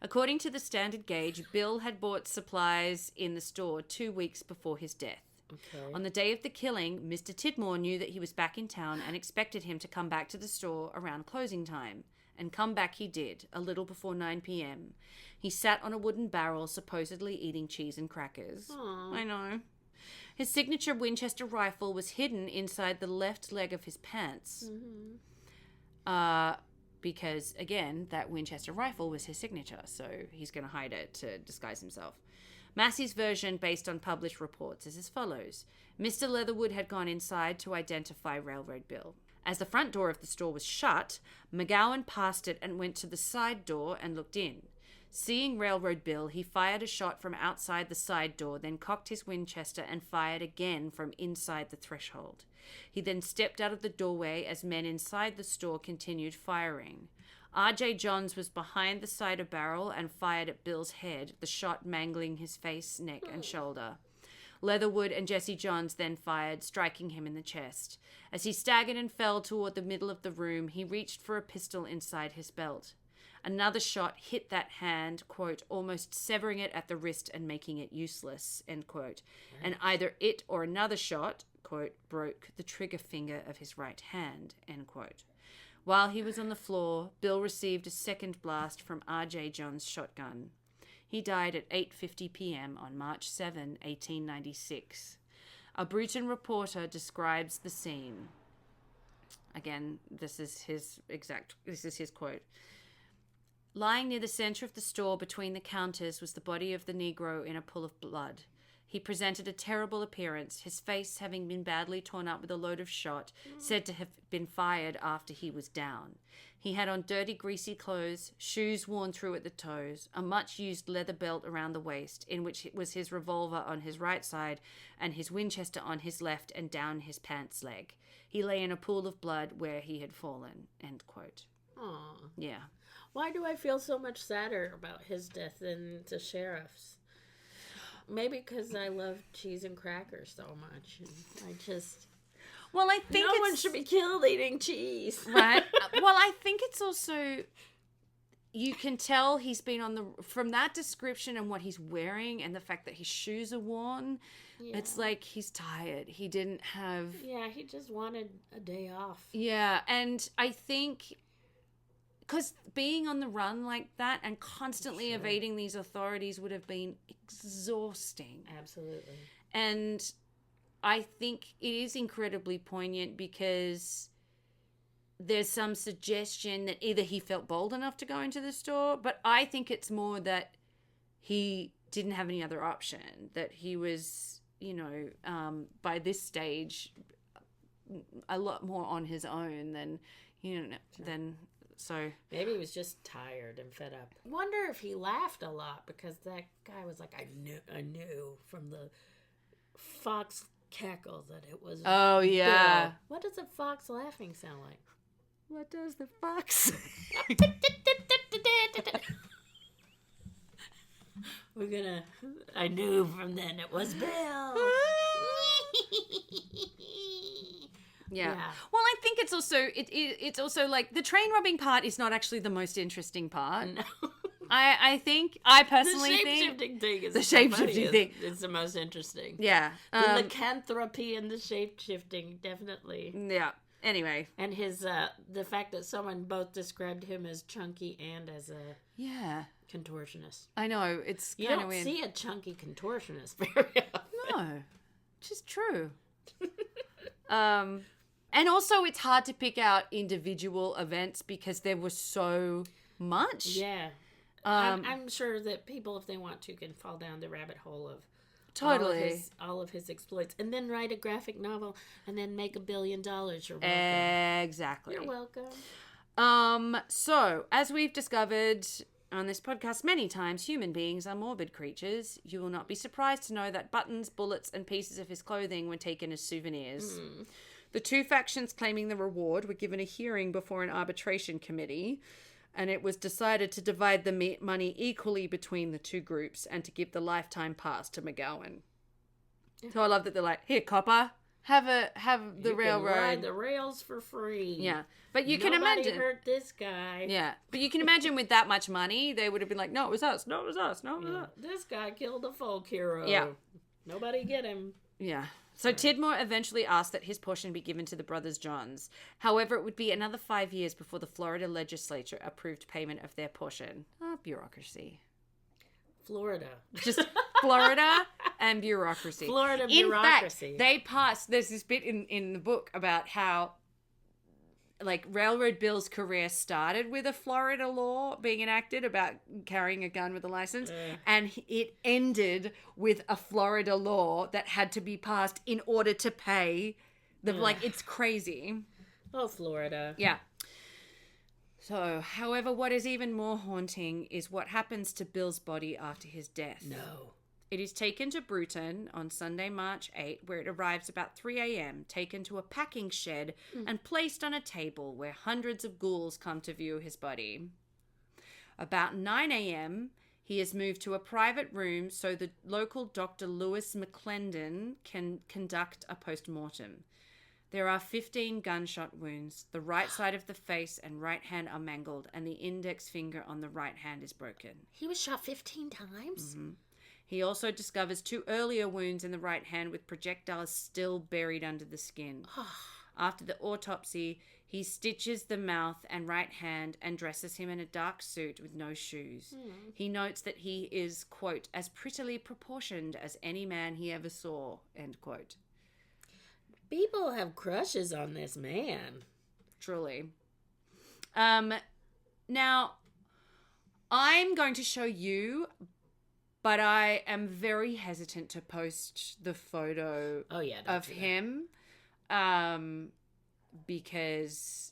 According to the standard gauge, Bill had bought supplies in the store 2 weeks before his death. Okay. On the day of the killing, Mr. Titmore knew that he was back in town and expected him to come back to the store around closing time. And come back he did, a little before 9 p.m. He sat on a wooden barrel, supposedly eating cheese and crackers. Aww. I know. His signature Winchester rifle was hidden inside the left leg of his pants. Because, again, that Winchester rifle was his signature, so he's going to hide it to disguise himself. Massey's version, based on published reports, is as follows. Mr. Leatherwood had gone inside to identify Railroad Bill. As the front door of the store was shut, McGowan passed it and went to the side door and looked in. Seeing Railroad Bill, he fired a shot from outside the side door, then cocked his Winchester and fired again from inside the threshold. He then stepped out of the doorway as men inside the store continued firing. R.J. Johns was behind the cider barrel and fired at Bill's head, the shot mangling his face, neck, and shoulder. Leatherwood and Jesse Johns then fired, striking him in the chest. As he staggered and fell toward the middle of the room, he reached for a pistol inside his belt. Another shot hit that hand, quote, almost severing it at the wrist and making it useless, end quote. And either it or another shot, quote, broke the trigger finger of his right hand, end quote. While he was on the floor, Bill received a second blast from R.J. Johns' shotgun. He died at 8:50 p.m. on March 7, 1896. A Bruton reporter describes the scene. Again, this is his quote. Lying near the center of the store between the counters was the body of the Negro in a pool of blood. He presented a terrible appearance, his face having been badly torn up with a load of shot, said to have been fired after he was down. He had on dirty, greasy clothes, shoes worn through at the toes, a much-used leather belt around the waist, in which was his revolver on his right side and his Winchester on his left and down his pants leg. He lay in a pool of blood where he had fallen, end quote. Aw. Yeah. Why do I feel so much sadder about his death than the sheriff's? Maybe because I love cheese and crackers so much. I just... Well, I think no one should be killed eating cheese. Right. Well, I think it's also... You can tell he's been on the... From that description and what he's wearing and the fact that his shoes are worn, it's like he's tired. He didn't have... Yeah, he just wanted a day off. Yeah, and I think... Because being on the run like that and constantly evading these authorities would have been exhausting. Absolutely. And I think it is incredibly poignant because there's some suggestion that either he felt bold enough to go into the store, but I think it's more that he didn't have any other option, that he was, by this stage, a lot more on his own than, So maybe he was just tired and fed up. Wonder if he laughed a lot because that guy was like, I knew from the fox cackle that it was. Oh yeah. Bill. What does a fox laughing sound like? What does the fox? I knew from then it was Bill. Yeah. Well, I think it's also it's also like the train robbing part is not actually the most interesting part. No. I think I personally the think shape-shifting thing is the shape-shifting thing is the most interesting. Yeah. The lycanthropy and the shape-shifting, definitely. Yeah. Anyway. And his the fact that someone both described him as chunky and as a contortionist. I know, it's you kind don't of weird. see a chunky contortionist very often. No. Which is true. And also, it's hard to pick out individual events because there was so much. Yeah. I'm sure that people, if they want to, can fall down the rabbit hole of all of his exploits and then write a graphic novel and then make $1 billion. You're welcome. Exactly. You're welcome. So, as we've discovered on this podcast many times, human beings are morbid creatures. You will not be surprised to know that buttons, bullets, and pieces of his clothing were taken as souvenirs. The two factions claiming the reward were given a hearing before an arbitration committee, and it was decided to divide the money equally between the two groups and to give the lifetime pass to McGowan. So I love that they're like, here, copper, have the You can railroad. ride the rails for free. Yeah. But you can Nobody imagine. hurt this guy. Yeah. But you can imagine with that much money, they would have been like, no, it was us. No, it was us. No, it was us. This guy killed a folk hero. Yeah. Nobody get him. Yeah. So Tidmore eventually asked that his portion be given to the brothers Johns. However, it would be another 5 years before the Florida legislature approved payment of their portion. Bureaucracy. Florida. Just Florida and bureaucracy. Florida bureaucracy. In fact, they passed, there's this bit in the book about how like Railroad Bill's career started with a Florida law being enacted about carrying a gun with a license, and it ended with a Florida law that had to be passed in order to pay the like it's crazy. Oh, Florida. Yeah. So, however, what is even more haunting is what happens to Bill's body after his death. No. It is taken to Bruton on Sunday, March 8, where it arrives about 3 a.m., taken to a packing shed and placed on a table where hundreds of ghouls come to view his body. About 9 a.m., he is moved to a private room so the local Dr. Lewis McClendon can conduct a post-mortem. There are 15 gunshot wounds. The right side of the face and right hand are mangled, and the index finger on the right hand is broken. He was shot 15 times? Mm-hmm. He also discovers 2 earlier wounds in the right hand with projectiles still buried under the skin. After the autopsy, he stitches the mouth and right hand and dresses him in a dark suit with no shoes. He notes that he is, quote, as prettily proportioned as any man he ever saw, end quote. People have crushes on this man. Truly. Now, I'm going to show you, but I am very hesitant to post the photo of him because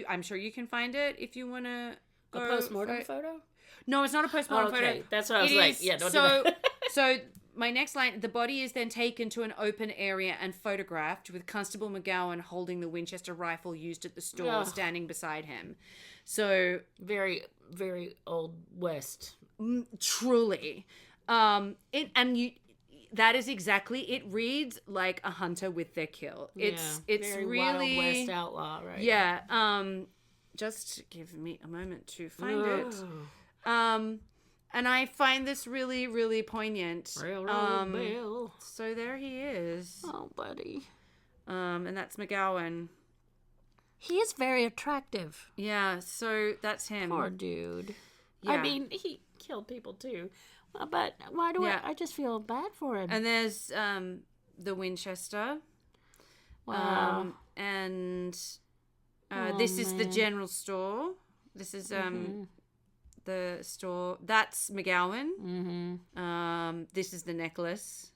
I'm sure you can find it if you want to go. A post-mortem photo? No, it's not a post-mortem photo. That's what I was like. Yeah, don't do that. So my next line, the body is then taken to an open area and photographed with Constable McGowan holding the Winchester rifle used at the store standing beside him. So very, very old West. Truly. That is exactly, it reads like a hunter with their kill. It's very really Wild West outlaw, right? Yeah. Just give me a moment to find it. And I find this really, really poignant. Railroad Bill. So there he is. Oh, buddy. And that's McGowan. He is very attractive. Yeah, so that's him. Poor dude. Yeah. I mean, he killed people too. But why do I just feel bad for him? And there's the Winchester. Wow. And this is the general store. This is the store. That's McGowan. This is the necklace.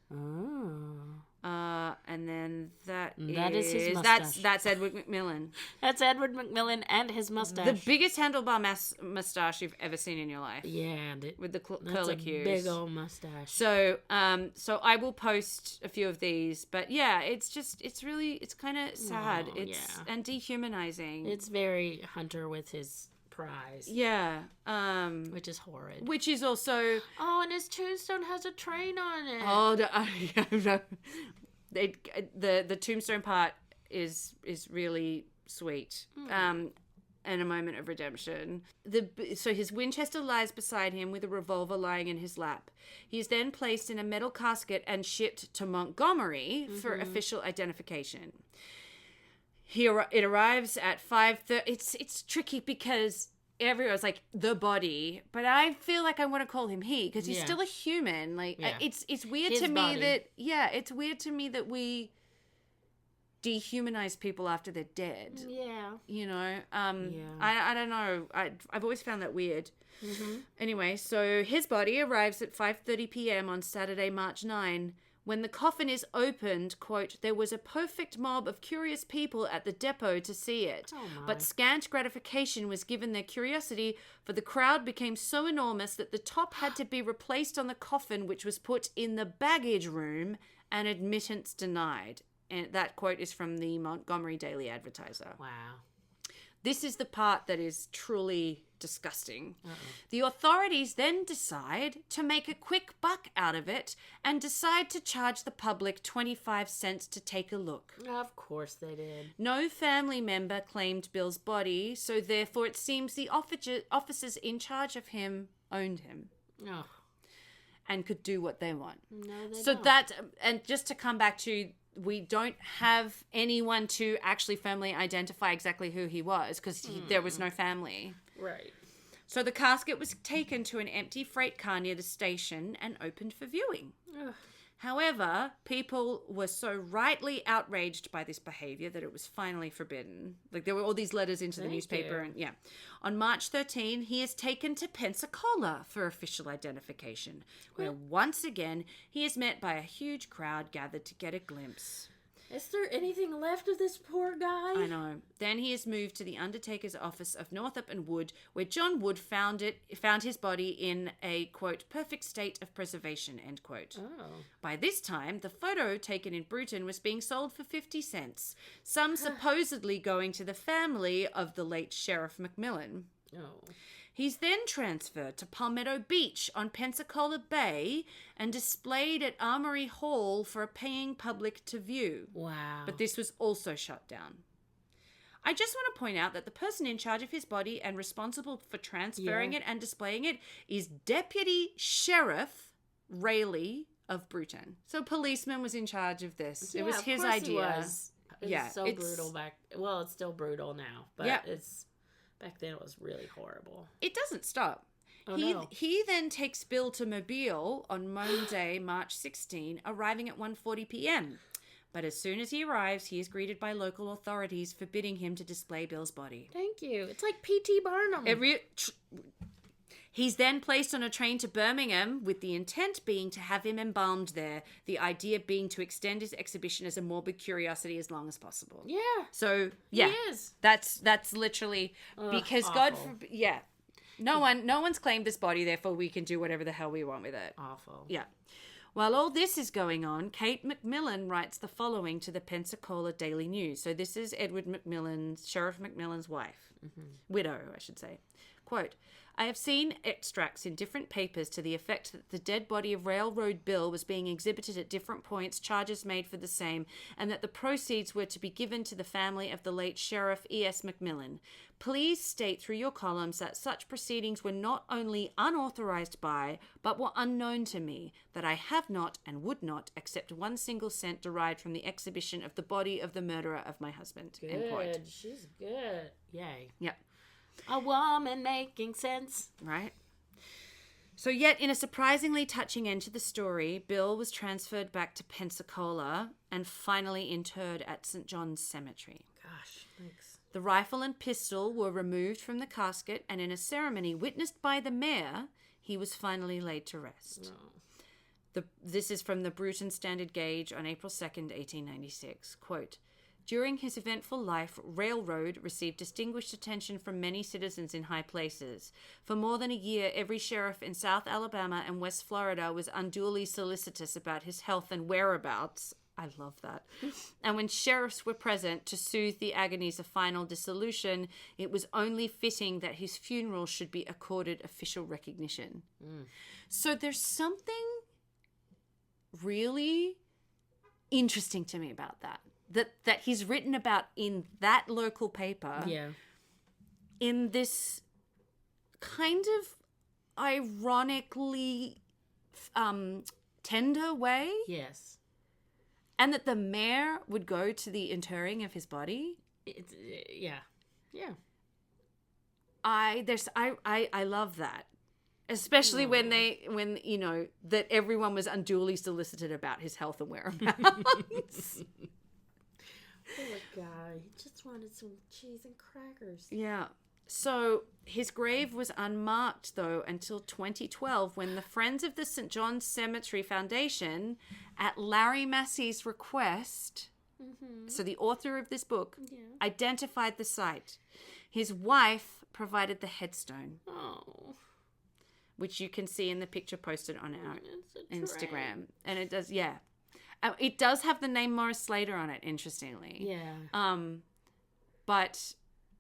And then that is his mustache. That's Edward McMillan. That's Edward McMillan and his mustache. The biggest handlebar mustache you've ever seen in your life. Yeah, with the that's curlicues. a big old mustache. So, so I will post a few of these, but yeah, it's kind of sad. And dehumanizing. It's very Hunter with his prize. Yeah. Which is horrid. Which is also... Oh, and his tombstone has a train on it. Oh, no. The tombstone part is really sweet. And a moment of redemption. So his Winchester lies beside him with a revolver lying in his lap. He is then placed in a metal casket and shipped to Montgomery for official identification. It arrives at 5:30. It's tricky because everyone's like the body, but I feel like I want to call him he because he's still a human. Like it's weird to me that it's weird to me that we dehumanize people after they're dead. Yeah, you know. I don't know. I've always found that weird. Anyway, so his body arrives at 5:30 p.m. on Saturday, March 9. When the coffin is opened, quote, there was a perfect mob of curious people at the depot to see it. But scant gratification was given their curiosity, for the crowd became so enormous that the top had to be replaced on the coffin, which was put in the baggage room, and admittance denied. And that quote is from the Montgomery Daily Advertiser. Wow. This is the part that is truly disgusting. Uh-oh. The authorities then decide to make a quick buck out of it and decide to charge the public 25 cents to take a look. Of course they did. No family member claimed Bill's body, so therefore it seems the officers in charge of him owned him. Oh. And could do what they want. No, they So don't. that, and just to come back to, we don't have anyone to actually firmly identify exactly who he was because there was no family. Right. So the casket was taken to an empty freight car near the station and opened for viewing. Ugh. However, people were so rightly outraged by this behavior that it was finally forbidden. Like, there were all these letters into the Thank newspaper. you. And yeah. On March 13, he is taken to Pensacola for official identification, where once again he is met by a huge crowd gathered to get a glimpse. Is there anything left of this poor guy? I know. Then he is moved to the undertaker's office of Northup and Wood, where John Wood found his body in a, quote, perfect state of preservation, end quote. Oh. By this time, the photo taken in Bruton was being sold for 50 cents, some supposedly going to the family of the late Sheriff McMillan. Oh. He's then transferred to Palmetto Beach on Pensacola Bay and displayed at Armory Hall for a paying public to view. Wow. But this was also shut down. I just want to point out that the person in charge of his body and responsible for transferring it and displaying it is Deputy Sheriff Rayleigh of Bruton. So a policeman was in charge of this. It was of his course idea. He was. It Yeah, was so it's- brutal back. Well, it's still brutal now, but Yeah. it's back then. It was really horrible. It doesn't stop. Oh, he no. he then takes Bill to Mobile on Monday, March 16, arriving at 1:40 p.m. But as soon as he arrives, he is greeted by local authorities forbidding him to display Bill's body. Thank you. It's like P.T. Barnum. He's then placed on a train to Birmingham with the intent being to have him embalmed there, the idea being to extend his exhibition as a morbid curiosity as long as possible. Yeah. So, yeah. He is. That's literally because God awful. yeah. No one's claimed this body, therefore we can do whatever the hell we want with it. Awful. Yeah. While all this is going on, Kate McMillan writes the following to the Pensacola Daily News. So this is Edward McMillan's, Sheriff McMillan's wife. Widow, I should say. Quote, I have seen extracts in different papers to the effect that the dead body of Railroad Bill was being exhibited at different points, charges made for the same, and that the proceeds were to be given to the family of the late Sheriff E.S. McMillan. Please state through your columns that such proceedings were not only unauthorized by, but were unknown to me, that I have not and would not accept 1 single cent derived from the exhibition of the body of the murderer of my husband. End quote. Good. She's good. Yay. Yep. A woman making sense. Right? So yet, in a surprisingly touching end to the story, Bill was transferred back to Pensacola and finally interred at St. John's Cemetery. Gosh, thanks. The rifle and pistol were removed from the casket, and in a ceremony witnessed by the mayor, he was finally laid to rest. No. This is from the Bruton Standard Gauge on April 2nd, 1896. Quote, during his eventful life, Railroad received distinguished attention from many citizens in high places. For more than a year, every sheriff in South Alabama and West Florida was unduly solicitous about his health and whereabouts. I love that. And when sheriffs were present to soothe the agonies of final dissolution, it was only fitting that his funeral should be accorded official recognition. So there's something really interesting to me about that. That he's written about in that local paper. Yeah. In this kind of ironically tender way. Yes. And that the mayor would go to the interring of his body. It's, yeah. Yeah. I love that. Especially when you know, that everyone was unduly solicited about his health and whereabouts. Poor guy. He just wanted some cheese and crackers. Yeah. So his grave was unmarked, though, until 2012 when the Friends of the St. John's Cemetery Foundation, at Larry Massey's request, so the author of this book, identified the site. His wife provided the headstone, which you can see in the picture posted on our Instagram. And it does, it does have the name Morris Slater on it, interestingly. Yeah. But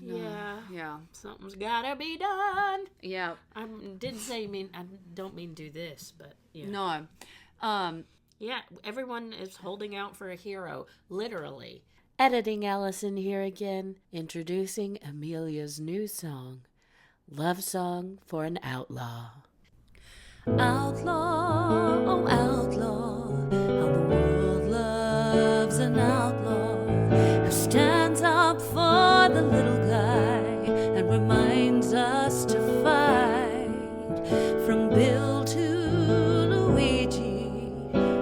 Yeah. Something's gotta be done. Yeah. I didn't say I don't mean do this, but yeah. No. Yeah, everyone is holding out for a hero, literally. Editing Allison here again, introducing Amelia's new song, Love Song for an Outlaw. Outlaw, oh outlaw, how the world loves an outlaw who stands up for the little guy and reminds us to fight. From Bill to Luigi,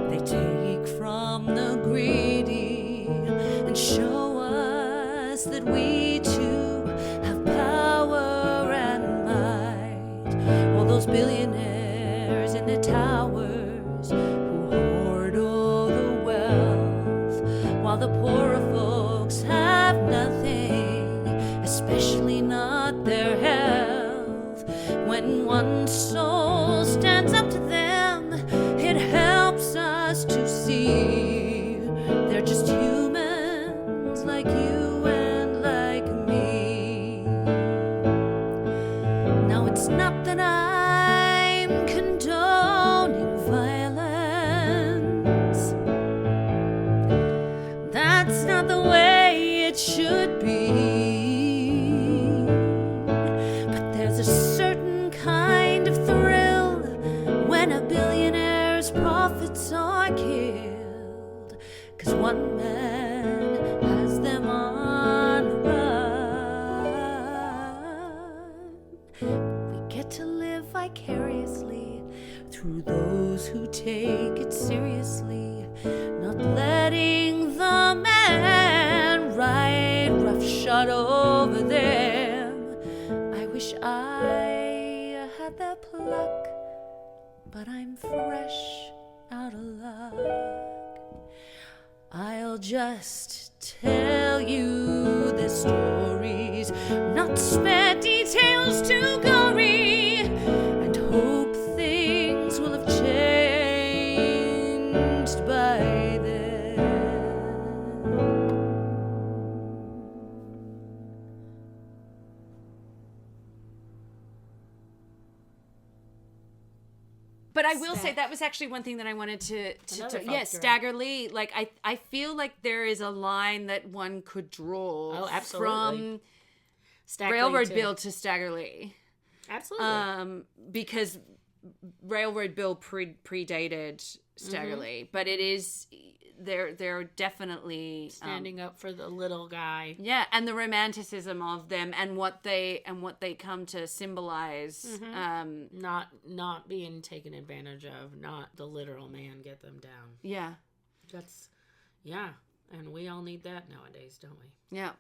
they take from the greedy and show us that we too have power and might. All those billionaires in the towers who hoard all the wealth, while the poorer folks have nothing, especially not their health. When one soul stands up to them, it helps us to see they're just humans like you and like me. Now it's not that I'm condoning violence. That's not the way it should be. But there's a certain kind of thrill when a billionaire's profits are killed. 'Cause one man has them on the run. We get to live vicariously through those who take it seriously, not letting the man ride roughshod over them. I wish I had that pluck, but I'm fresh out of luck. I'll just tell you the stories, not spare details too gory, and hope things will have changed by then. But I will say that was actually one thing that I wanted to Stagger Lee. Like I feel like there is a line that one could draw from Railroad Bill to Stagger Lee. Absolutely. Because Railroad Bill predated Stagger Lee, but it is they're definitely standing up for the little guy. Yeah, and the romanticism of them and what they come to symbolize. Not being taken advantage of, not the literal man get them down. Yeah. And we all need that nowadays, don't we? Yeah.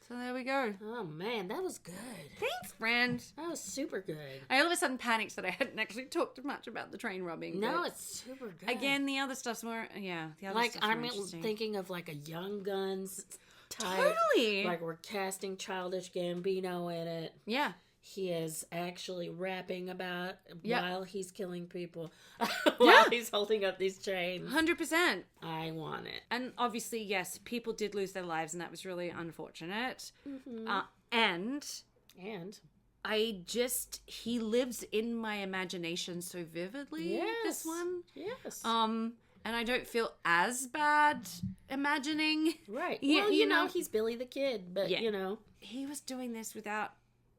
So there we go. Oh man, that was good. Thanks, friend. That was super good. I all of a sudden panicked that I hadn't actually talked much about the train robbing. No, it's super good. Again, the other stuff's more, the other like stuff's more I'm interesting. thinking of like a Young Guns type. Totally. Like we're casting Childish Gambino in it. Yeah. He is actually rapping about while he's killing people, while he's holding up these chains. 100%. I want it. And obviously, yes, people did lose their lives, and that was really unfortunate. Mm-hmm. And he lives in my imagination so vividly. Yes. This one. Yes. And I don't feel as bad imagining. Right. Yeah, well, you know, he's Billy the Kid, but you know, he was doing this without.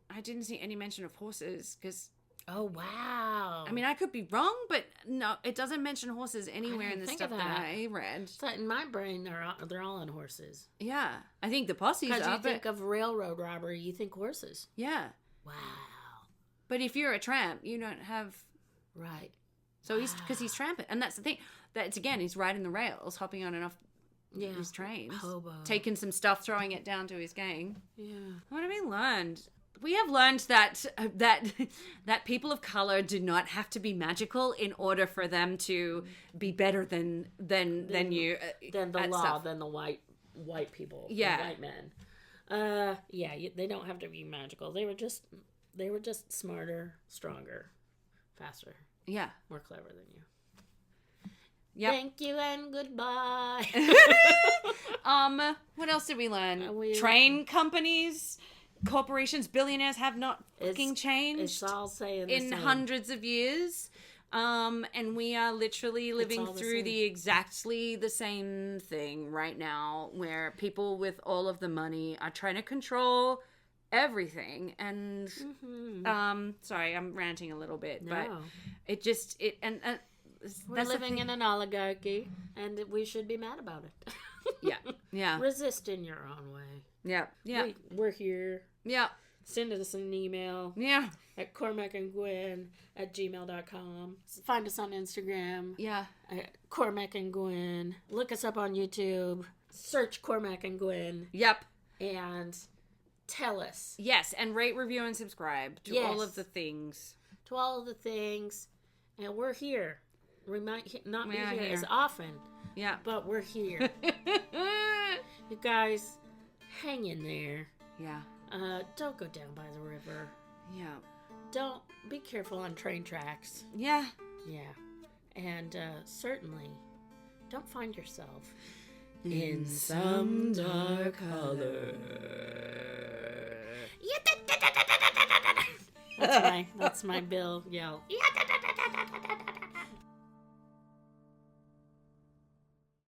I didn't see any mention of horses because. Oh wow! I mean, I could be wrong, but no, it doesn't mention horses anywhere in the stuff that I read. So in my brain, they're all on horses. Yeah, I think the posses are. Because you think of railroad robbery, you think horses. Yeah. Wow. But if you're a tramp, you don't have. Right. So because he's tramping, and that's the thing. That's again, he's riding the rails, hopping on and off. His trains, hobo, taking some stuff, throwing it down to his gang. Yeah. What have we learned? We have learned that people of color do not have to be magical in order for them to be better than you than the law stuff. Than the white people, yeah, the white men. They don't have to be magical. They were just smarter, stronger, faster. Yeah, more clever than you. Yep. Thank you and goodbye. What else did we learn? Train companies corporations, billionaires have not fucking changed. It's all saying the in same. hundreds of years. And we are literally living through exactly the same thing right now, where people with all of the money are trying to control everything. And sorry, I'm ranting a little bit, but we're living in an oligarchy, and we should be mad about it. Yeah. Resist in your own way. Yeah. We're here. Yeah. Send us an email. Yeah. At cormacandgwen@gmail.com. Find us on Instagram. Yeah. At Cormac and Gwen. Look us up on YouTube. Search Cormac and Gwen. Yep. And tell us. Yes, and rate, review, and subscribe to all of the things. To all of the things. And we're here. We might not be here as often. Yeah. But we're here. You guys, hang in there. Yeah. Don't go down by the river. Yeah. Don't be careful on train tracks. Yeah. Yeah. And certainly, don't find yourself in some dark color. That's my Bill yell.